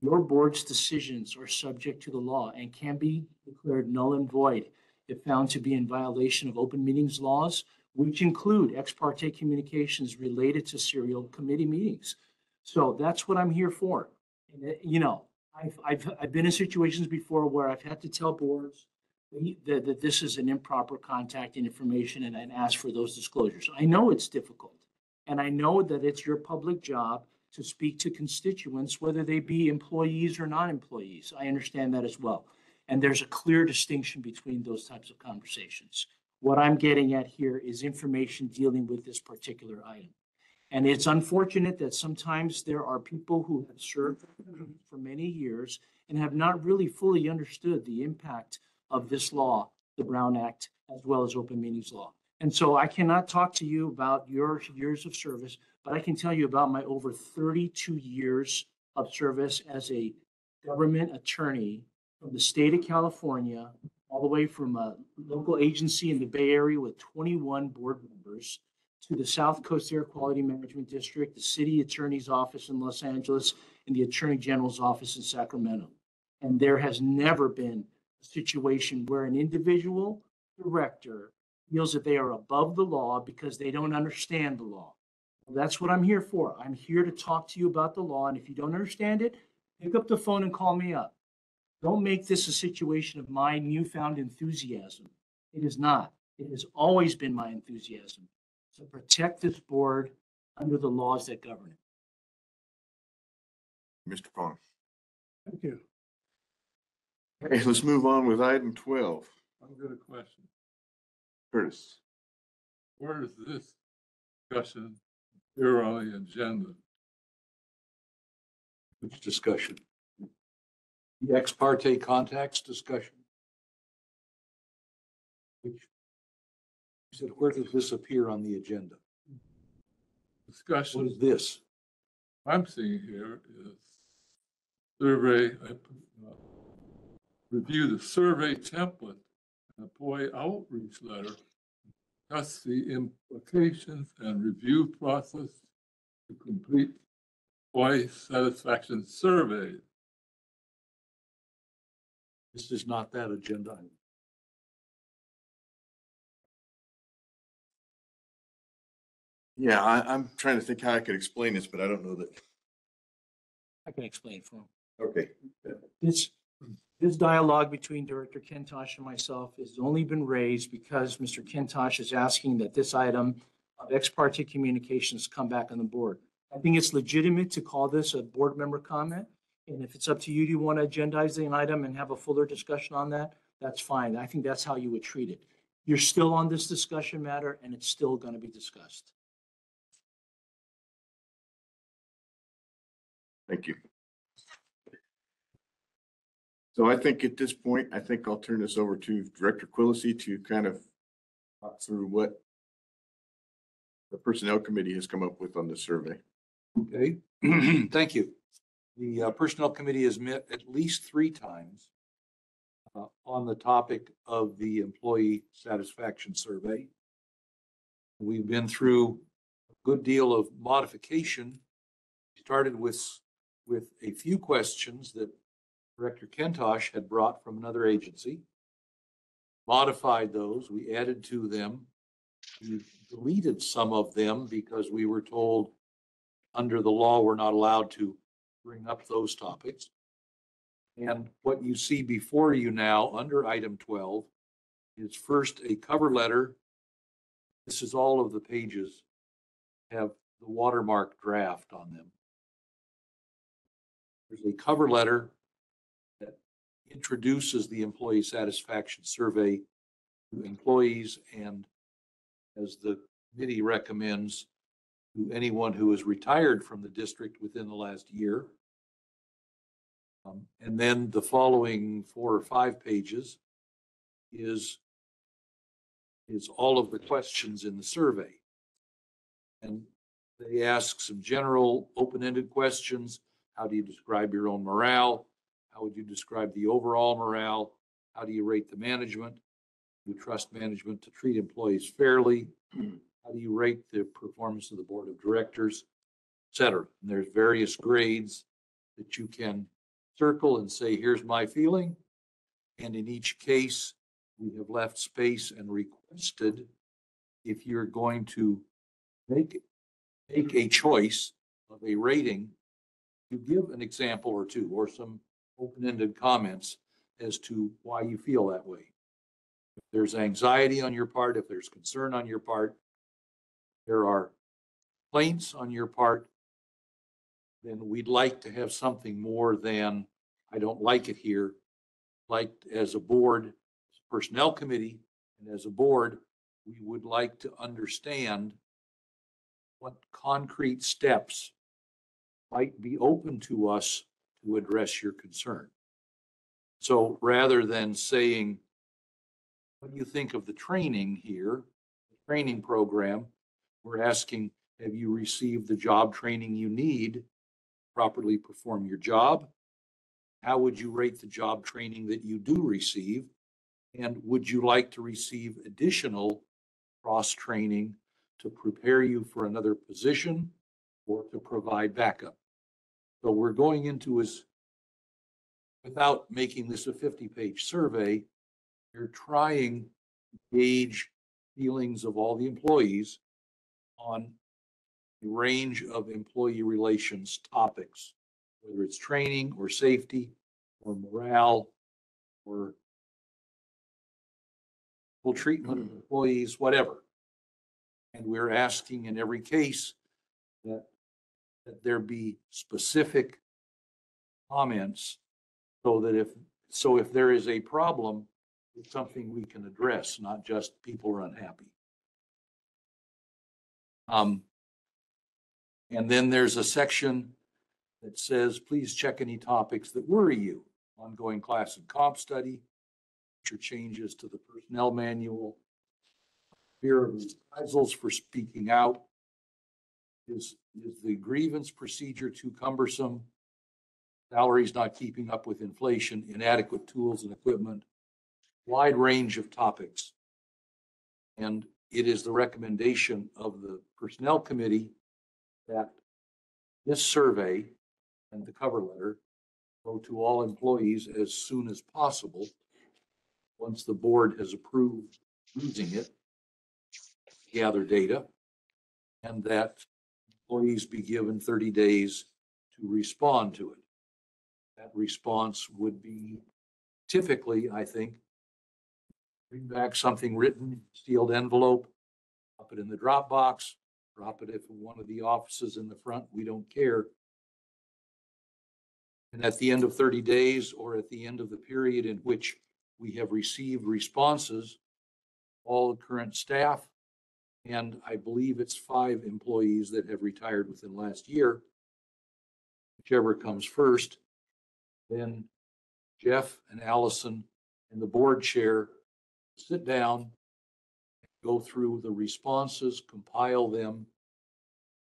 Your board's decisions are subject to the law and can be declared null and void if found to be in violation of open meetings laws, which include ex parte communications related to serial committee meetings. So that's what I'm here for. And, you know, I've been in situations before where I've had to tell boards that this is an improper contact information and ask for those disclosures. I know it's difficult, and I know that it's your public job to speak to constituents, whether they be employees or non-employees. I understand that as well. And there's a clear distinction between those types of conversations. What I'm getting at here is information dealing with this particular item. And it's unfortunate that sometimes there are people who have served for many years and have not really fully understood the impact of this law, the Brown Act, as well as open meetings law. And so I cannot talk to you about your years of service, but I can tell you about my over 32 years of service as a government attorney from the state of California, all the way from a local agency in the Bay Area with 21 board members, to the South Coast Air Quality Management District, the City Attorney's Office in Los Angeles, and the Attorney General's Office in Sacramento. And there has never been a situation where an individual director feels that they are above the law because they don't understand the law. Well, that's what I'm here for. I'm here to talk to you about the law, and if you don't understand it, pick up the phone and call me up. Don't make this a situation of my newfound enthusiasm. It is not. It has always been my enthusiasm to protect this board under the laws that govern it. Mr. Kwong. Thank you. Okay, let's move on with item 12. I've got a question. Curtis. Where is this discussion here on the agenda? Which discussion? The ex parte contacts discussion? Which, you said, where does this appear on the agenda? What Discussion is this? I'm seeing here is survey, review the survey template, employee outreach letter, discuss the implications and review process to complete employee satisfaction survey. This is not that agenda. Yeah, I'm trying to think how I could explain this, but I don't know that. I can explain for him. Okay. This dialogue between Director Kentosh and myself has only been raised because Mr. Kentosh is asking that this item of ex parte communications come back on the board. I think it's legitimate to call this a board member comment. And if it's up to you, do you want to agendize the item and have a fuller discussion on that? That's fine. I think that's how you would treat it. You're still on this discussion matter and it's still going to be discussed. Thank you. So I think at this point, I think I'll turn this over to Director Quillisi to kind of talk through what the Personnel Committee has come up with on this survey. Okay, thank you. The Personnel Committee has met at least 3 times on the topic of the employee satisfaction survey. We've been through a good deal of modification. Started with a few questions that Director Kentosh had brought from another agency. Modified those, we added to them. We deleted some of them because we were told under the law, we're not allowed to bring up those topics. And what you see before you now under item 12 is first a cover letter. This is all of the pages have the watermark draft on them. There's a cover letter that introduces the employee satisfaction survey to employees and, as the committee recommends, to anyone who is retired from the district within the last year. And then the following 4 or 5 pages is all of the questions in the survey. And they ask some general open-ended questions. How do you describe your own morale? How would you describe the overall morale? How do you rate the management? Do you trust management to treat employees fairly? How do you rate the performance of the board of directors, et cetera? And there's various grades that you can circle and say, here's my feeling. And in each case, we have left space and requested, if you're going to make a choice of a rating, you give an example or two or some open-ended comments as to why you feel that way. If there's anxiety on your part, if there's concern on your part, there are complaints on your part, then we'd like to have something more than, I don't like it here. Like as a board, personnel committee, and as a board, we would like to understand what concrete steps might be open to us to address your concern. So rather than saying, what do you think of the training here, the training program, we're asking, have you received the job training you need to properly perform your job? How would you rate the job training that you do receive? And would you like to receive additional cross-training to prepare you for another position or to provide backup? So we're going into is, without making this a 50-page survey, you're trying to gauge feelings of all the employees on a range of employee relations topics, whether it's training or safety or morale or full treatment of employees, whatever. And we're asking in every case that there be specific comments so that if so if there is a problem, it's something we can address, not just people are unhappy. And then there's a section that says, please check any topics that worry you. Ongoing class and comp study, future changes to the personnel manual, fear of reprisals for speaking out. Is the grievance procedure too cumbersome? Salaries not keeping up with inflation, inadequate tools and equipment, wide range of topics. And it is the recommendation of the Personnel Committee that this survey and the cover letter go to all employees as soon as possible, once the board has approved using it, gather data, and that employees be given 30 days to respond to it. That response would be typically, I think, bring back something written, sealed envelope, drop it in the Dropbox, drop it if one of the offices in the front, we don't care. And at the end of 30 days or at the end of the period in which we have received responses, all the current staff, and I believe it's 5 employees that have retired within last year, whichever comes first, then Jeff and Allison and the board chair sit down, go through the responses, compile them,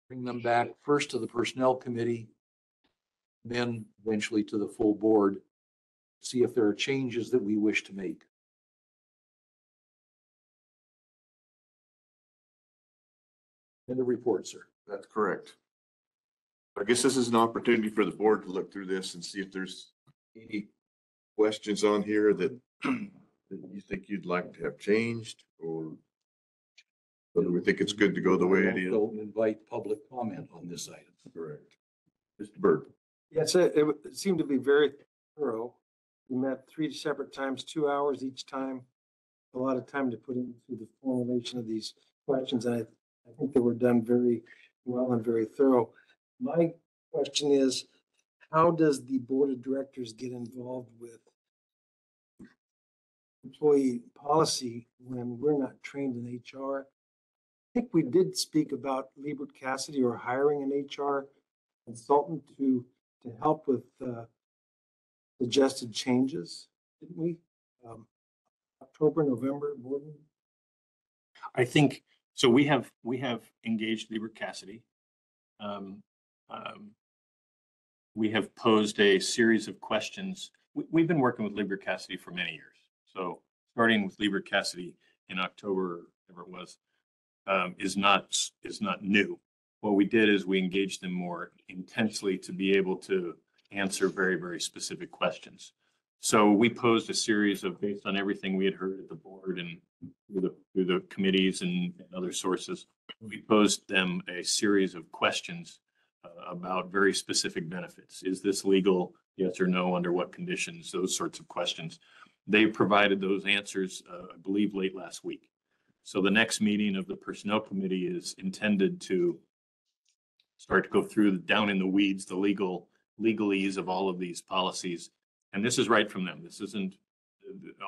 bring them back first to the Personnel Committee, then eventually to the full board, see if there are changes that we wish to make. And the report, sir. That's correct. I guess this is an opportunity for the board to look through this and see if there's any questions on here that you think you'd like to have changed, or whether we think it's good to go the way it is. Don't invite public comment on this item. Correct. Mr. Byrd. Yes, it seemed to be very thorough. We met 3 separate times, 2 hours each time. A lot of time to put into the formulation of these questions. And I think they were done very well and very thorough. My question is, how does the board of directors get involved with employee policy when we're not trained in HR? I think we did speak about Liebert Cassidy or hiring an HR consultant to help with suggested changes, didn't we? October, November, Gordon? I think, so we have engaged Liebert Cassidy. We have posed a series of questions. We've been working with Liebert Cassidy for many years. So starting with Liebert Cassidy in October, whatever it was, is not new. What we did is we engaged them more intensely to be able to answer very, very specific questions. So we posed a series of, based on everything we had heard at the board and through the committees and other sources, we posed them a series of questions about very specific benefits. Is this legal? Yes or no? Under what conditions? Those sorts of questions. They provided those answers, I believe, late last week. So the next meeting of the Personnel Committee is intended to start to go through down in the weeds, the legalese of all of these policies. And this is right from them. This isn't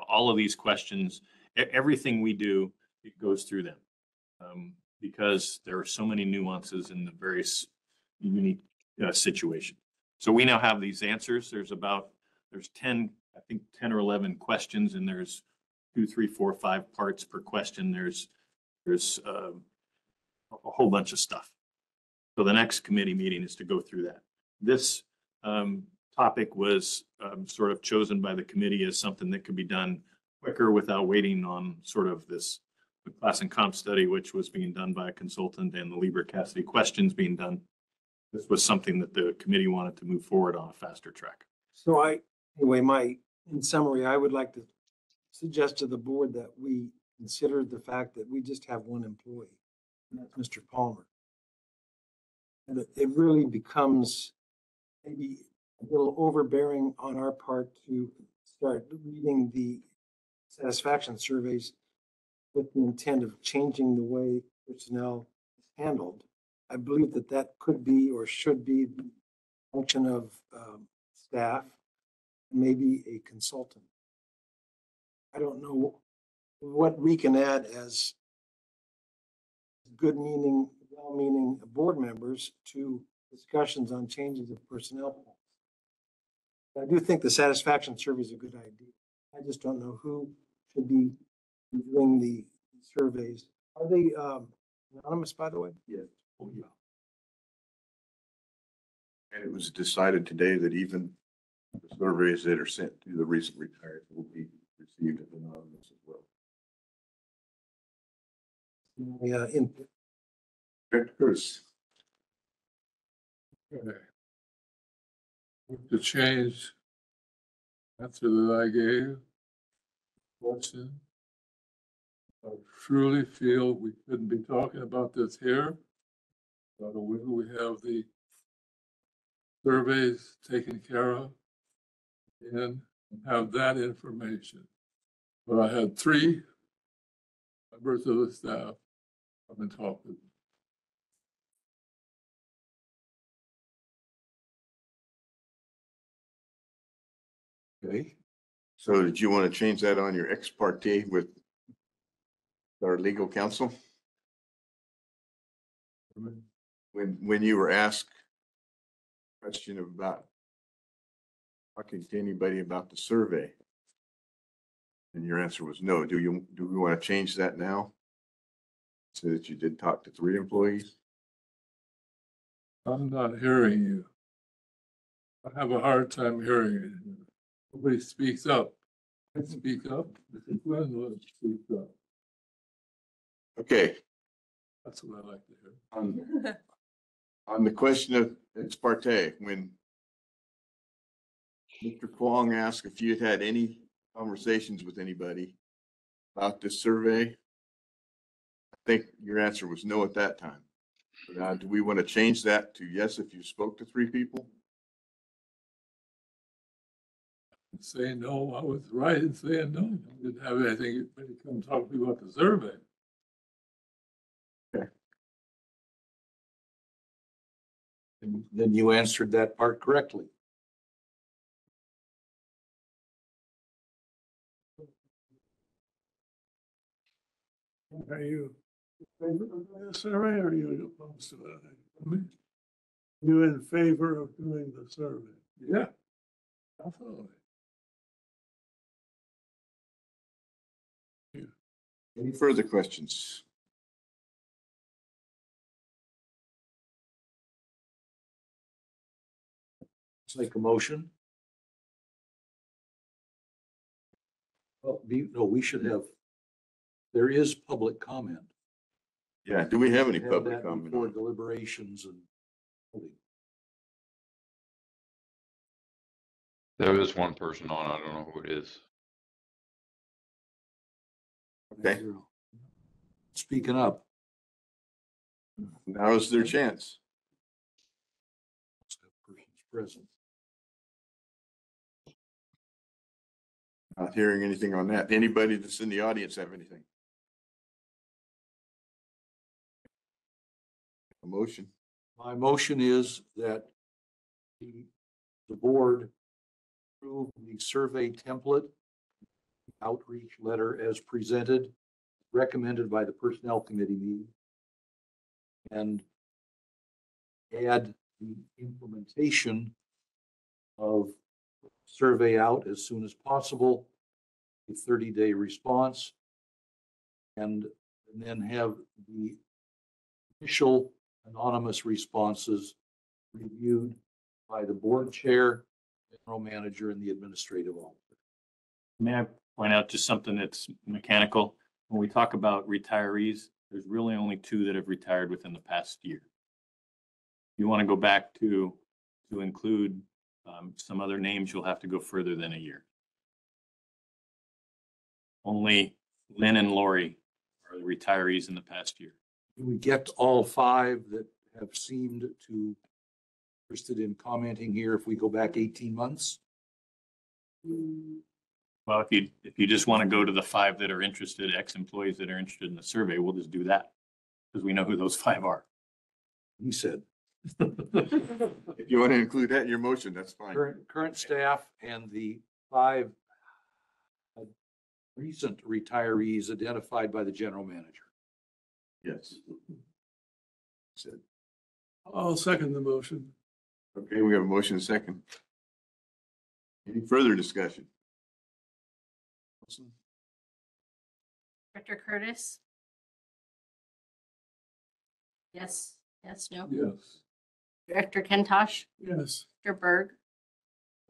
all of these questions. Everything we do, it goes through them because there are so many nuances in the various unique situations. So we now have these answers. There's 10, I think 10 or 11 questions, and there's 2, 3, 4, 5 parts per question. There's a whole bunch of stuff. So the next committee meeting is to go through that. This topic was sort of chosen by the committee as something that could be done quicker without waiting on sort of this class and comp study, which was being done by a consultant, and the Liebert Cassidy questions being done. This was something that the committee wanted to move forward on a faster track. So in summary, I would like to suggest to the board that we consider the fact that we just have one employee, and that's Mr. Palmer. And it really becomes maybe a little overbearing on our part to start reading the satisfaction surveys with the intent of changing the way personnel is handled. I believe that could be or should be the function of staff maybe a consultant. I don't know what we can add as good meaning, well-meaning board members to discussions on changes of personnel plans. I do think the satisfaction survey is a good idea. I just don't know who should be doing the surveys. Are they anonymous, by the way? Yes. Oh, yeah. And it was decided today that even the surveys that are sent to the recent retired will be received as anonymous as well. Yeah, input. Director Curtis. Okay. With the change answer that I gave, question, I truly feel we couldn't be talking about this here. But we have the surveys taken care of and have that information. But I had 3 members of the staff come and talk with me. Okay. So did you want to change that on your ex parte with our legal counsel? When you were asked a question about talking to anybody about the survey, and your answer was no, do we want to change that now? So that you did talk to 3 employees? I'm not hearing you. I have a hard time hearing you. Nobody speaks up. I speak up. Glenn speaks up. Okay, That's what I like to hear. on the question of ex parte, when Mr. Kwong asked if you had had any conversations with anybody about this survey, I think your answer was no at that time. Now, do we want to change that to yes if you spoke to 3 people? Saying no, I was right in saying no. I didn't have anything, anybody come talk to me about the survey. And then you answered that part correctly. Are you in favor of doing the survey or are you opposed to it? You in favor of doing the survey? Yeah, definitely. Any further questions? Let's make a motion. Well, no, we should have, there is public comment. Yeah, do we have any Have public that comment? before deliberations and voting. There is one person on, I don't know who it is. Okay, Speaking up. now is their chance. Persons present. Not hearing anything on that. Anybody that's in the audience have anything? A motion? My motion is that the board approve the survey template outreach letter as presented, recommended by the Personnel Committee meeting, and add the implementation of survey out as soon as possible, a 30-day response, and then have the initial anonymous responses reviewed by the board chair, general manager, and the administrative officer. May I point out just something that's mechanical? When we talk about retirees, there's really only 2 that have retired within the past year. You want to go back to include some other names, you'll have to go further than a year. Only Lynn and Lori are the retirees in the past year. Do we get all 5 that have seemed to interested in commenting here if we go back 18 months? Well, if you just want to go to the 5 that are interested, ex-employees that are interested in the survey, we'll just do that because we know who those 5 are. He said, If you want to include that in your motion, that's fine. Current staff and the 5 recent retirees identified by the general manager. Yes. Said. I'll second the motion. Okay, we have a motion and a second. Any further discussion? Director Curtis? Yes, yes, no. Yes. Director Kentosh? Yes. Director Berg?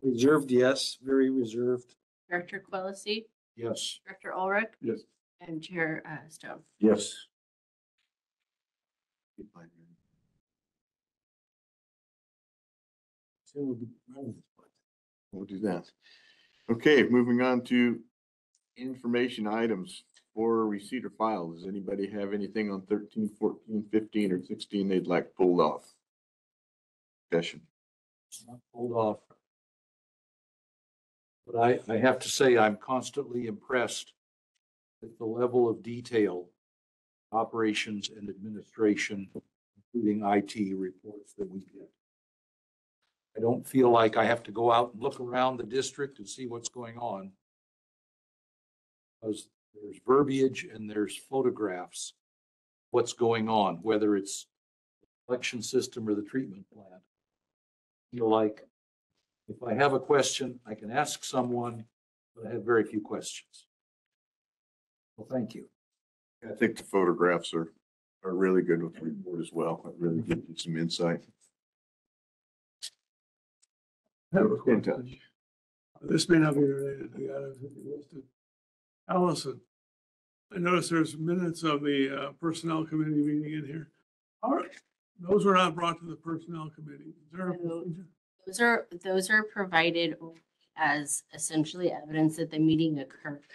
Reserved, yes, very reserved. Director Quillisi? Yes. Director Ulrich? Yes. And Chair Stone? Yes. Soon we'll be running this place. We'll do that. Okay, moving on to information items for receipt or file. Does anybody have anything on 13, 14, 15, or 16 they'd like pulled off? Discussion. Hold off. But I have to say, I'm constantly impressed with the level of detail, operations and administration, including IT reports that we get. I don't feel like I have to go out and look around the district and see what's going on. Because there's verbiage and there's photographs, what's going on, whether it's the collection system or the treatment plant. I feel like if I have a question, I can ask someone, but I have very few questions. Well, thank you. I think the photographs are really good with the report as well. It really gives you some insight. I have a In touch. question. This may not be related to the items that you listed. Allison, I noticed there's minutes of the Personnel Committee meeting in here. Those were not brought to the Personnel Committee. Is there a No. procedure? Those are provided as essentially evidence that the meeting occurred.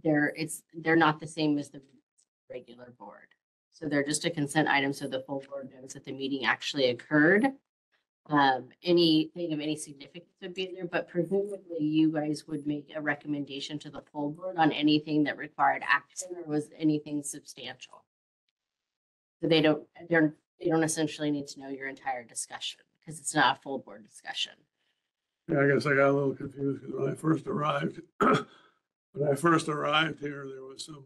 They're not the same as the regular board. So they're just a consent item, so the full board knows that the meeting actually occurred. Anything of any significance would be in there, but presumably you guys would make a recommendation to the full board on anything that required action or was anything substantial. So they don't essentially need to know your entire discussion because it's not a full board discussion. Yeah, I guess I got a little confused because when I first arrived, here, there was some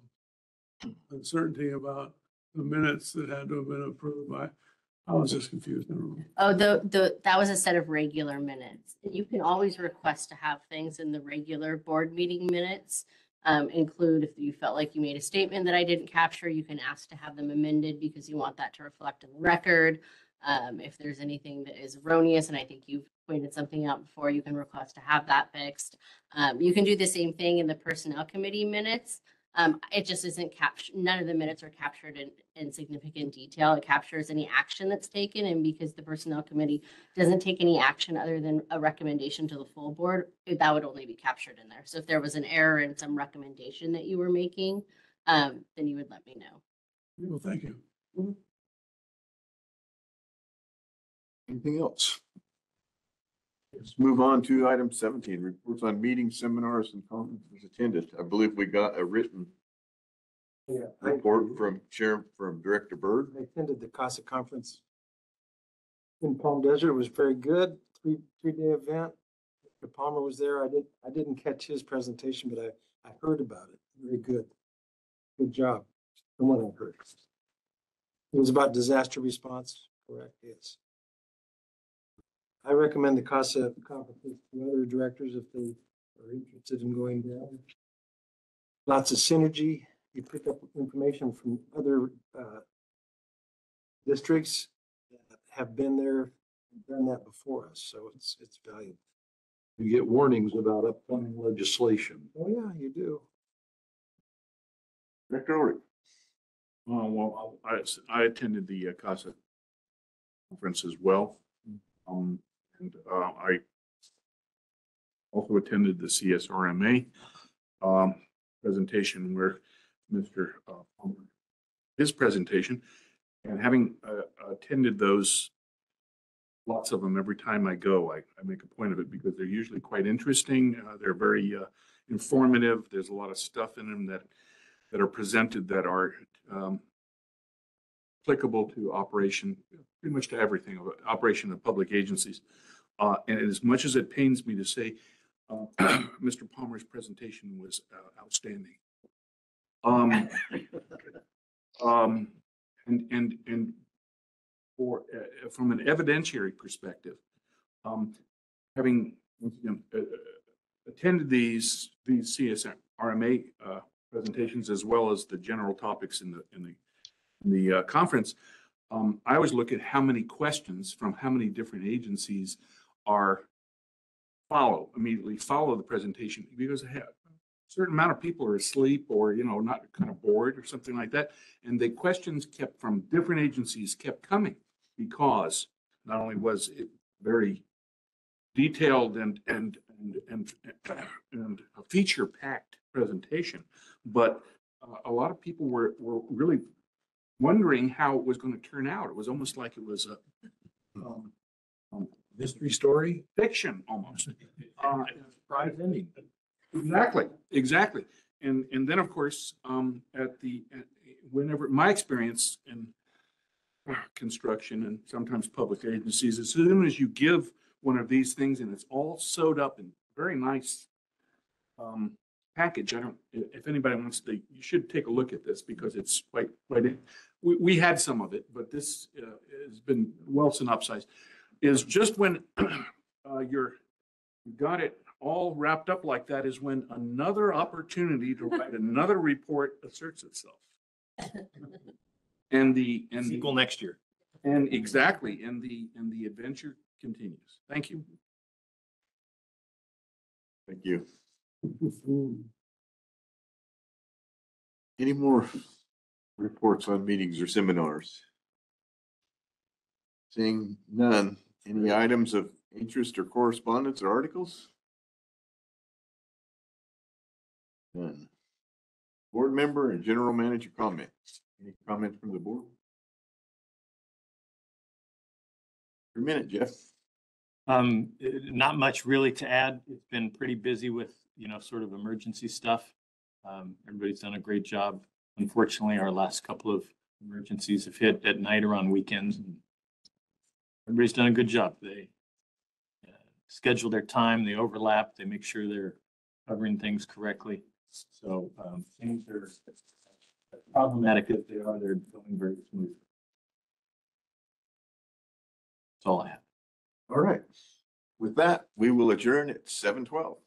uncertainty about the minutes that had to have been approved by. I was just confused. Never mind. Oh, that was a set of regular minutes. You can always request to have things in the regular board meeting minutes. Include if you felt like you made a statement that I didn't capture, you can ask to have them amended because you want that to reflect in the record. If there's anything that is erroneous, and I think you've pointed something out before, you can request to have that fixed. You can do the same thing in the personnel committee minutes. It just isn't captured. None of the minutes are captured in significant detail. It captures any action that's taken. And because the personnel committee doesn't take any action other than a recommendation to the full board, that would only be captured in there. So if there was an error in some recommendation that you were making, then you would let me know. Well, thank you. Anything else? Let's move on to item 17, reports on meetings, seminars, and conferences attended. I believe we got a written report from Director Berg. I attended the CASA conference in Palm Desert. It was very good. Three-day event. Mr. Palmer was there. I didn't catch his presentation, but I heard about it. Very good. Good job. From what I heard. It was about disaster response, correct? Yes. I recommend the CASA conference to other directors if they are interested in going down. Lots of synergy. You pick up information from other districts that have been there, done that before us, so it's valuable. You get warnings about upcoming legislation. Oh, yeah, you do. Director Ulrich. Well, I attended the CASA conference as well. And I also attended the CSRMA presentation where Mr. Palmer, his presentation, and having attended those, lots of them every time I go, I make a point of it because they're usually quite interesting. They're very informative. There's a lot of stuff in them that are presented that are applicable to operation, pretty much to everything of operation of public agencies. And as much as it pains me to say, Mr. Palmer's presentation was outstanding. And for, from an evidentiary perspective, having attended these CSRMA presentations as well as the general topics in the conference, I always look at how many questions from how many different agencies are immediately follow the presentation, because a certain amount of people are asleep or, not kind of bored or something like that. And the questions from different agencies kept coming because not only was it very detailed and a feature-packed presentation, but a lot of people were really wondering how it was going to turn out. It was almost like it was a Mystery story? fiction almost. Surprise ending. Exactly. And then, of course, whenever my experience in construction and sometimes public agencies, as soon as you give one of these things and it's all sewed up in very nice package. If anybody wants to, you should take a look at this because it's quite we had some of it, but this has been well synopsized. Is just when you got it all wrapped up like that is when another opportunity to write another report asserts itself. And the Sequel next year. And exactly, and the adventure continues. Thank you. Thank you. Any more reports on meetings or seminars? Seeing none, any items of interest or correspondence or articles? None. Board member and general manager comments. Any comments from the board? Your minute, Jeff. Not much really to add. It's been pretty busy with, sort of emergency stuff. Everybody's done a great job. Unfortunately, our last couple of emergencies have hit at night or on weekends. And everybody's done a good job. They schedule their time, they overlap, they make sure they're covering things correctly. So things are problematic as they are, they're going very smooth. That's all I have. All right. With that, we will adjourn at 7:12.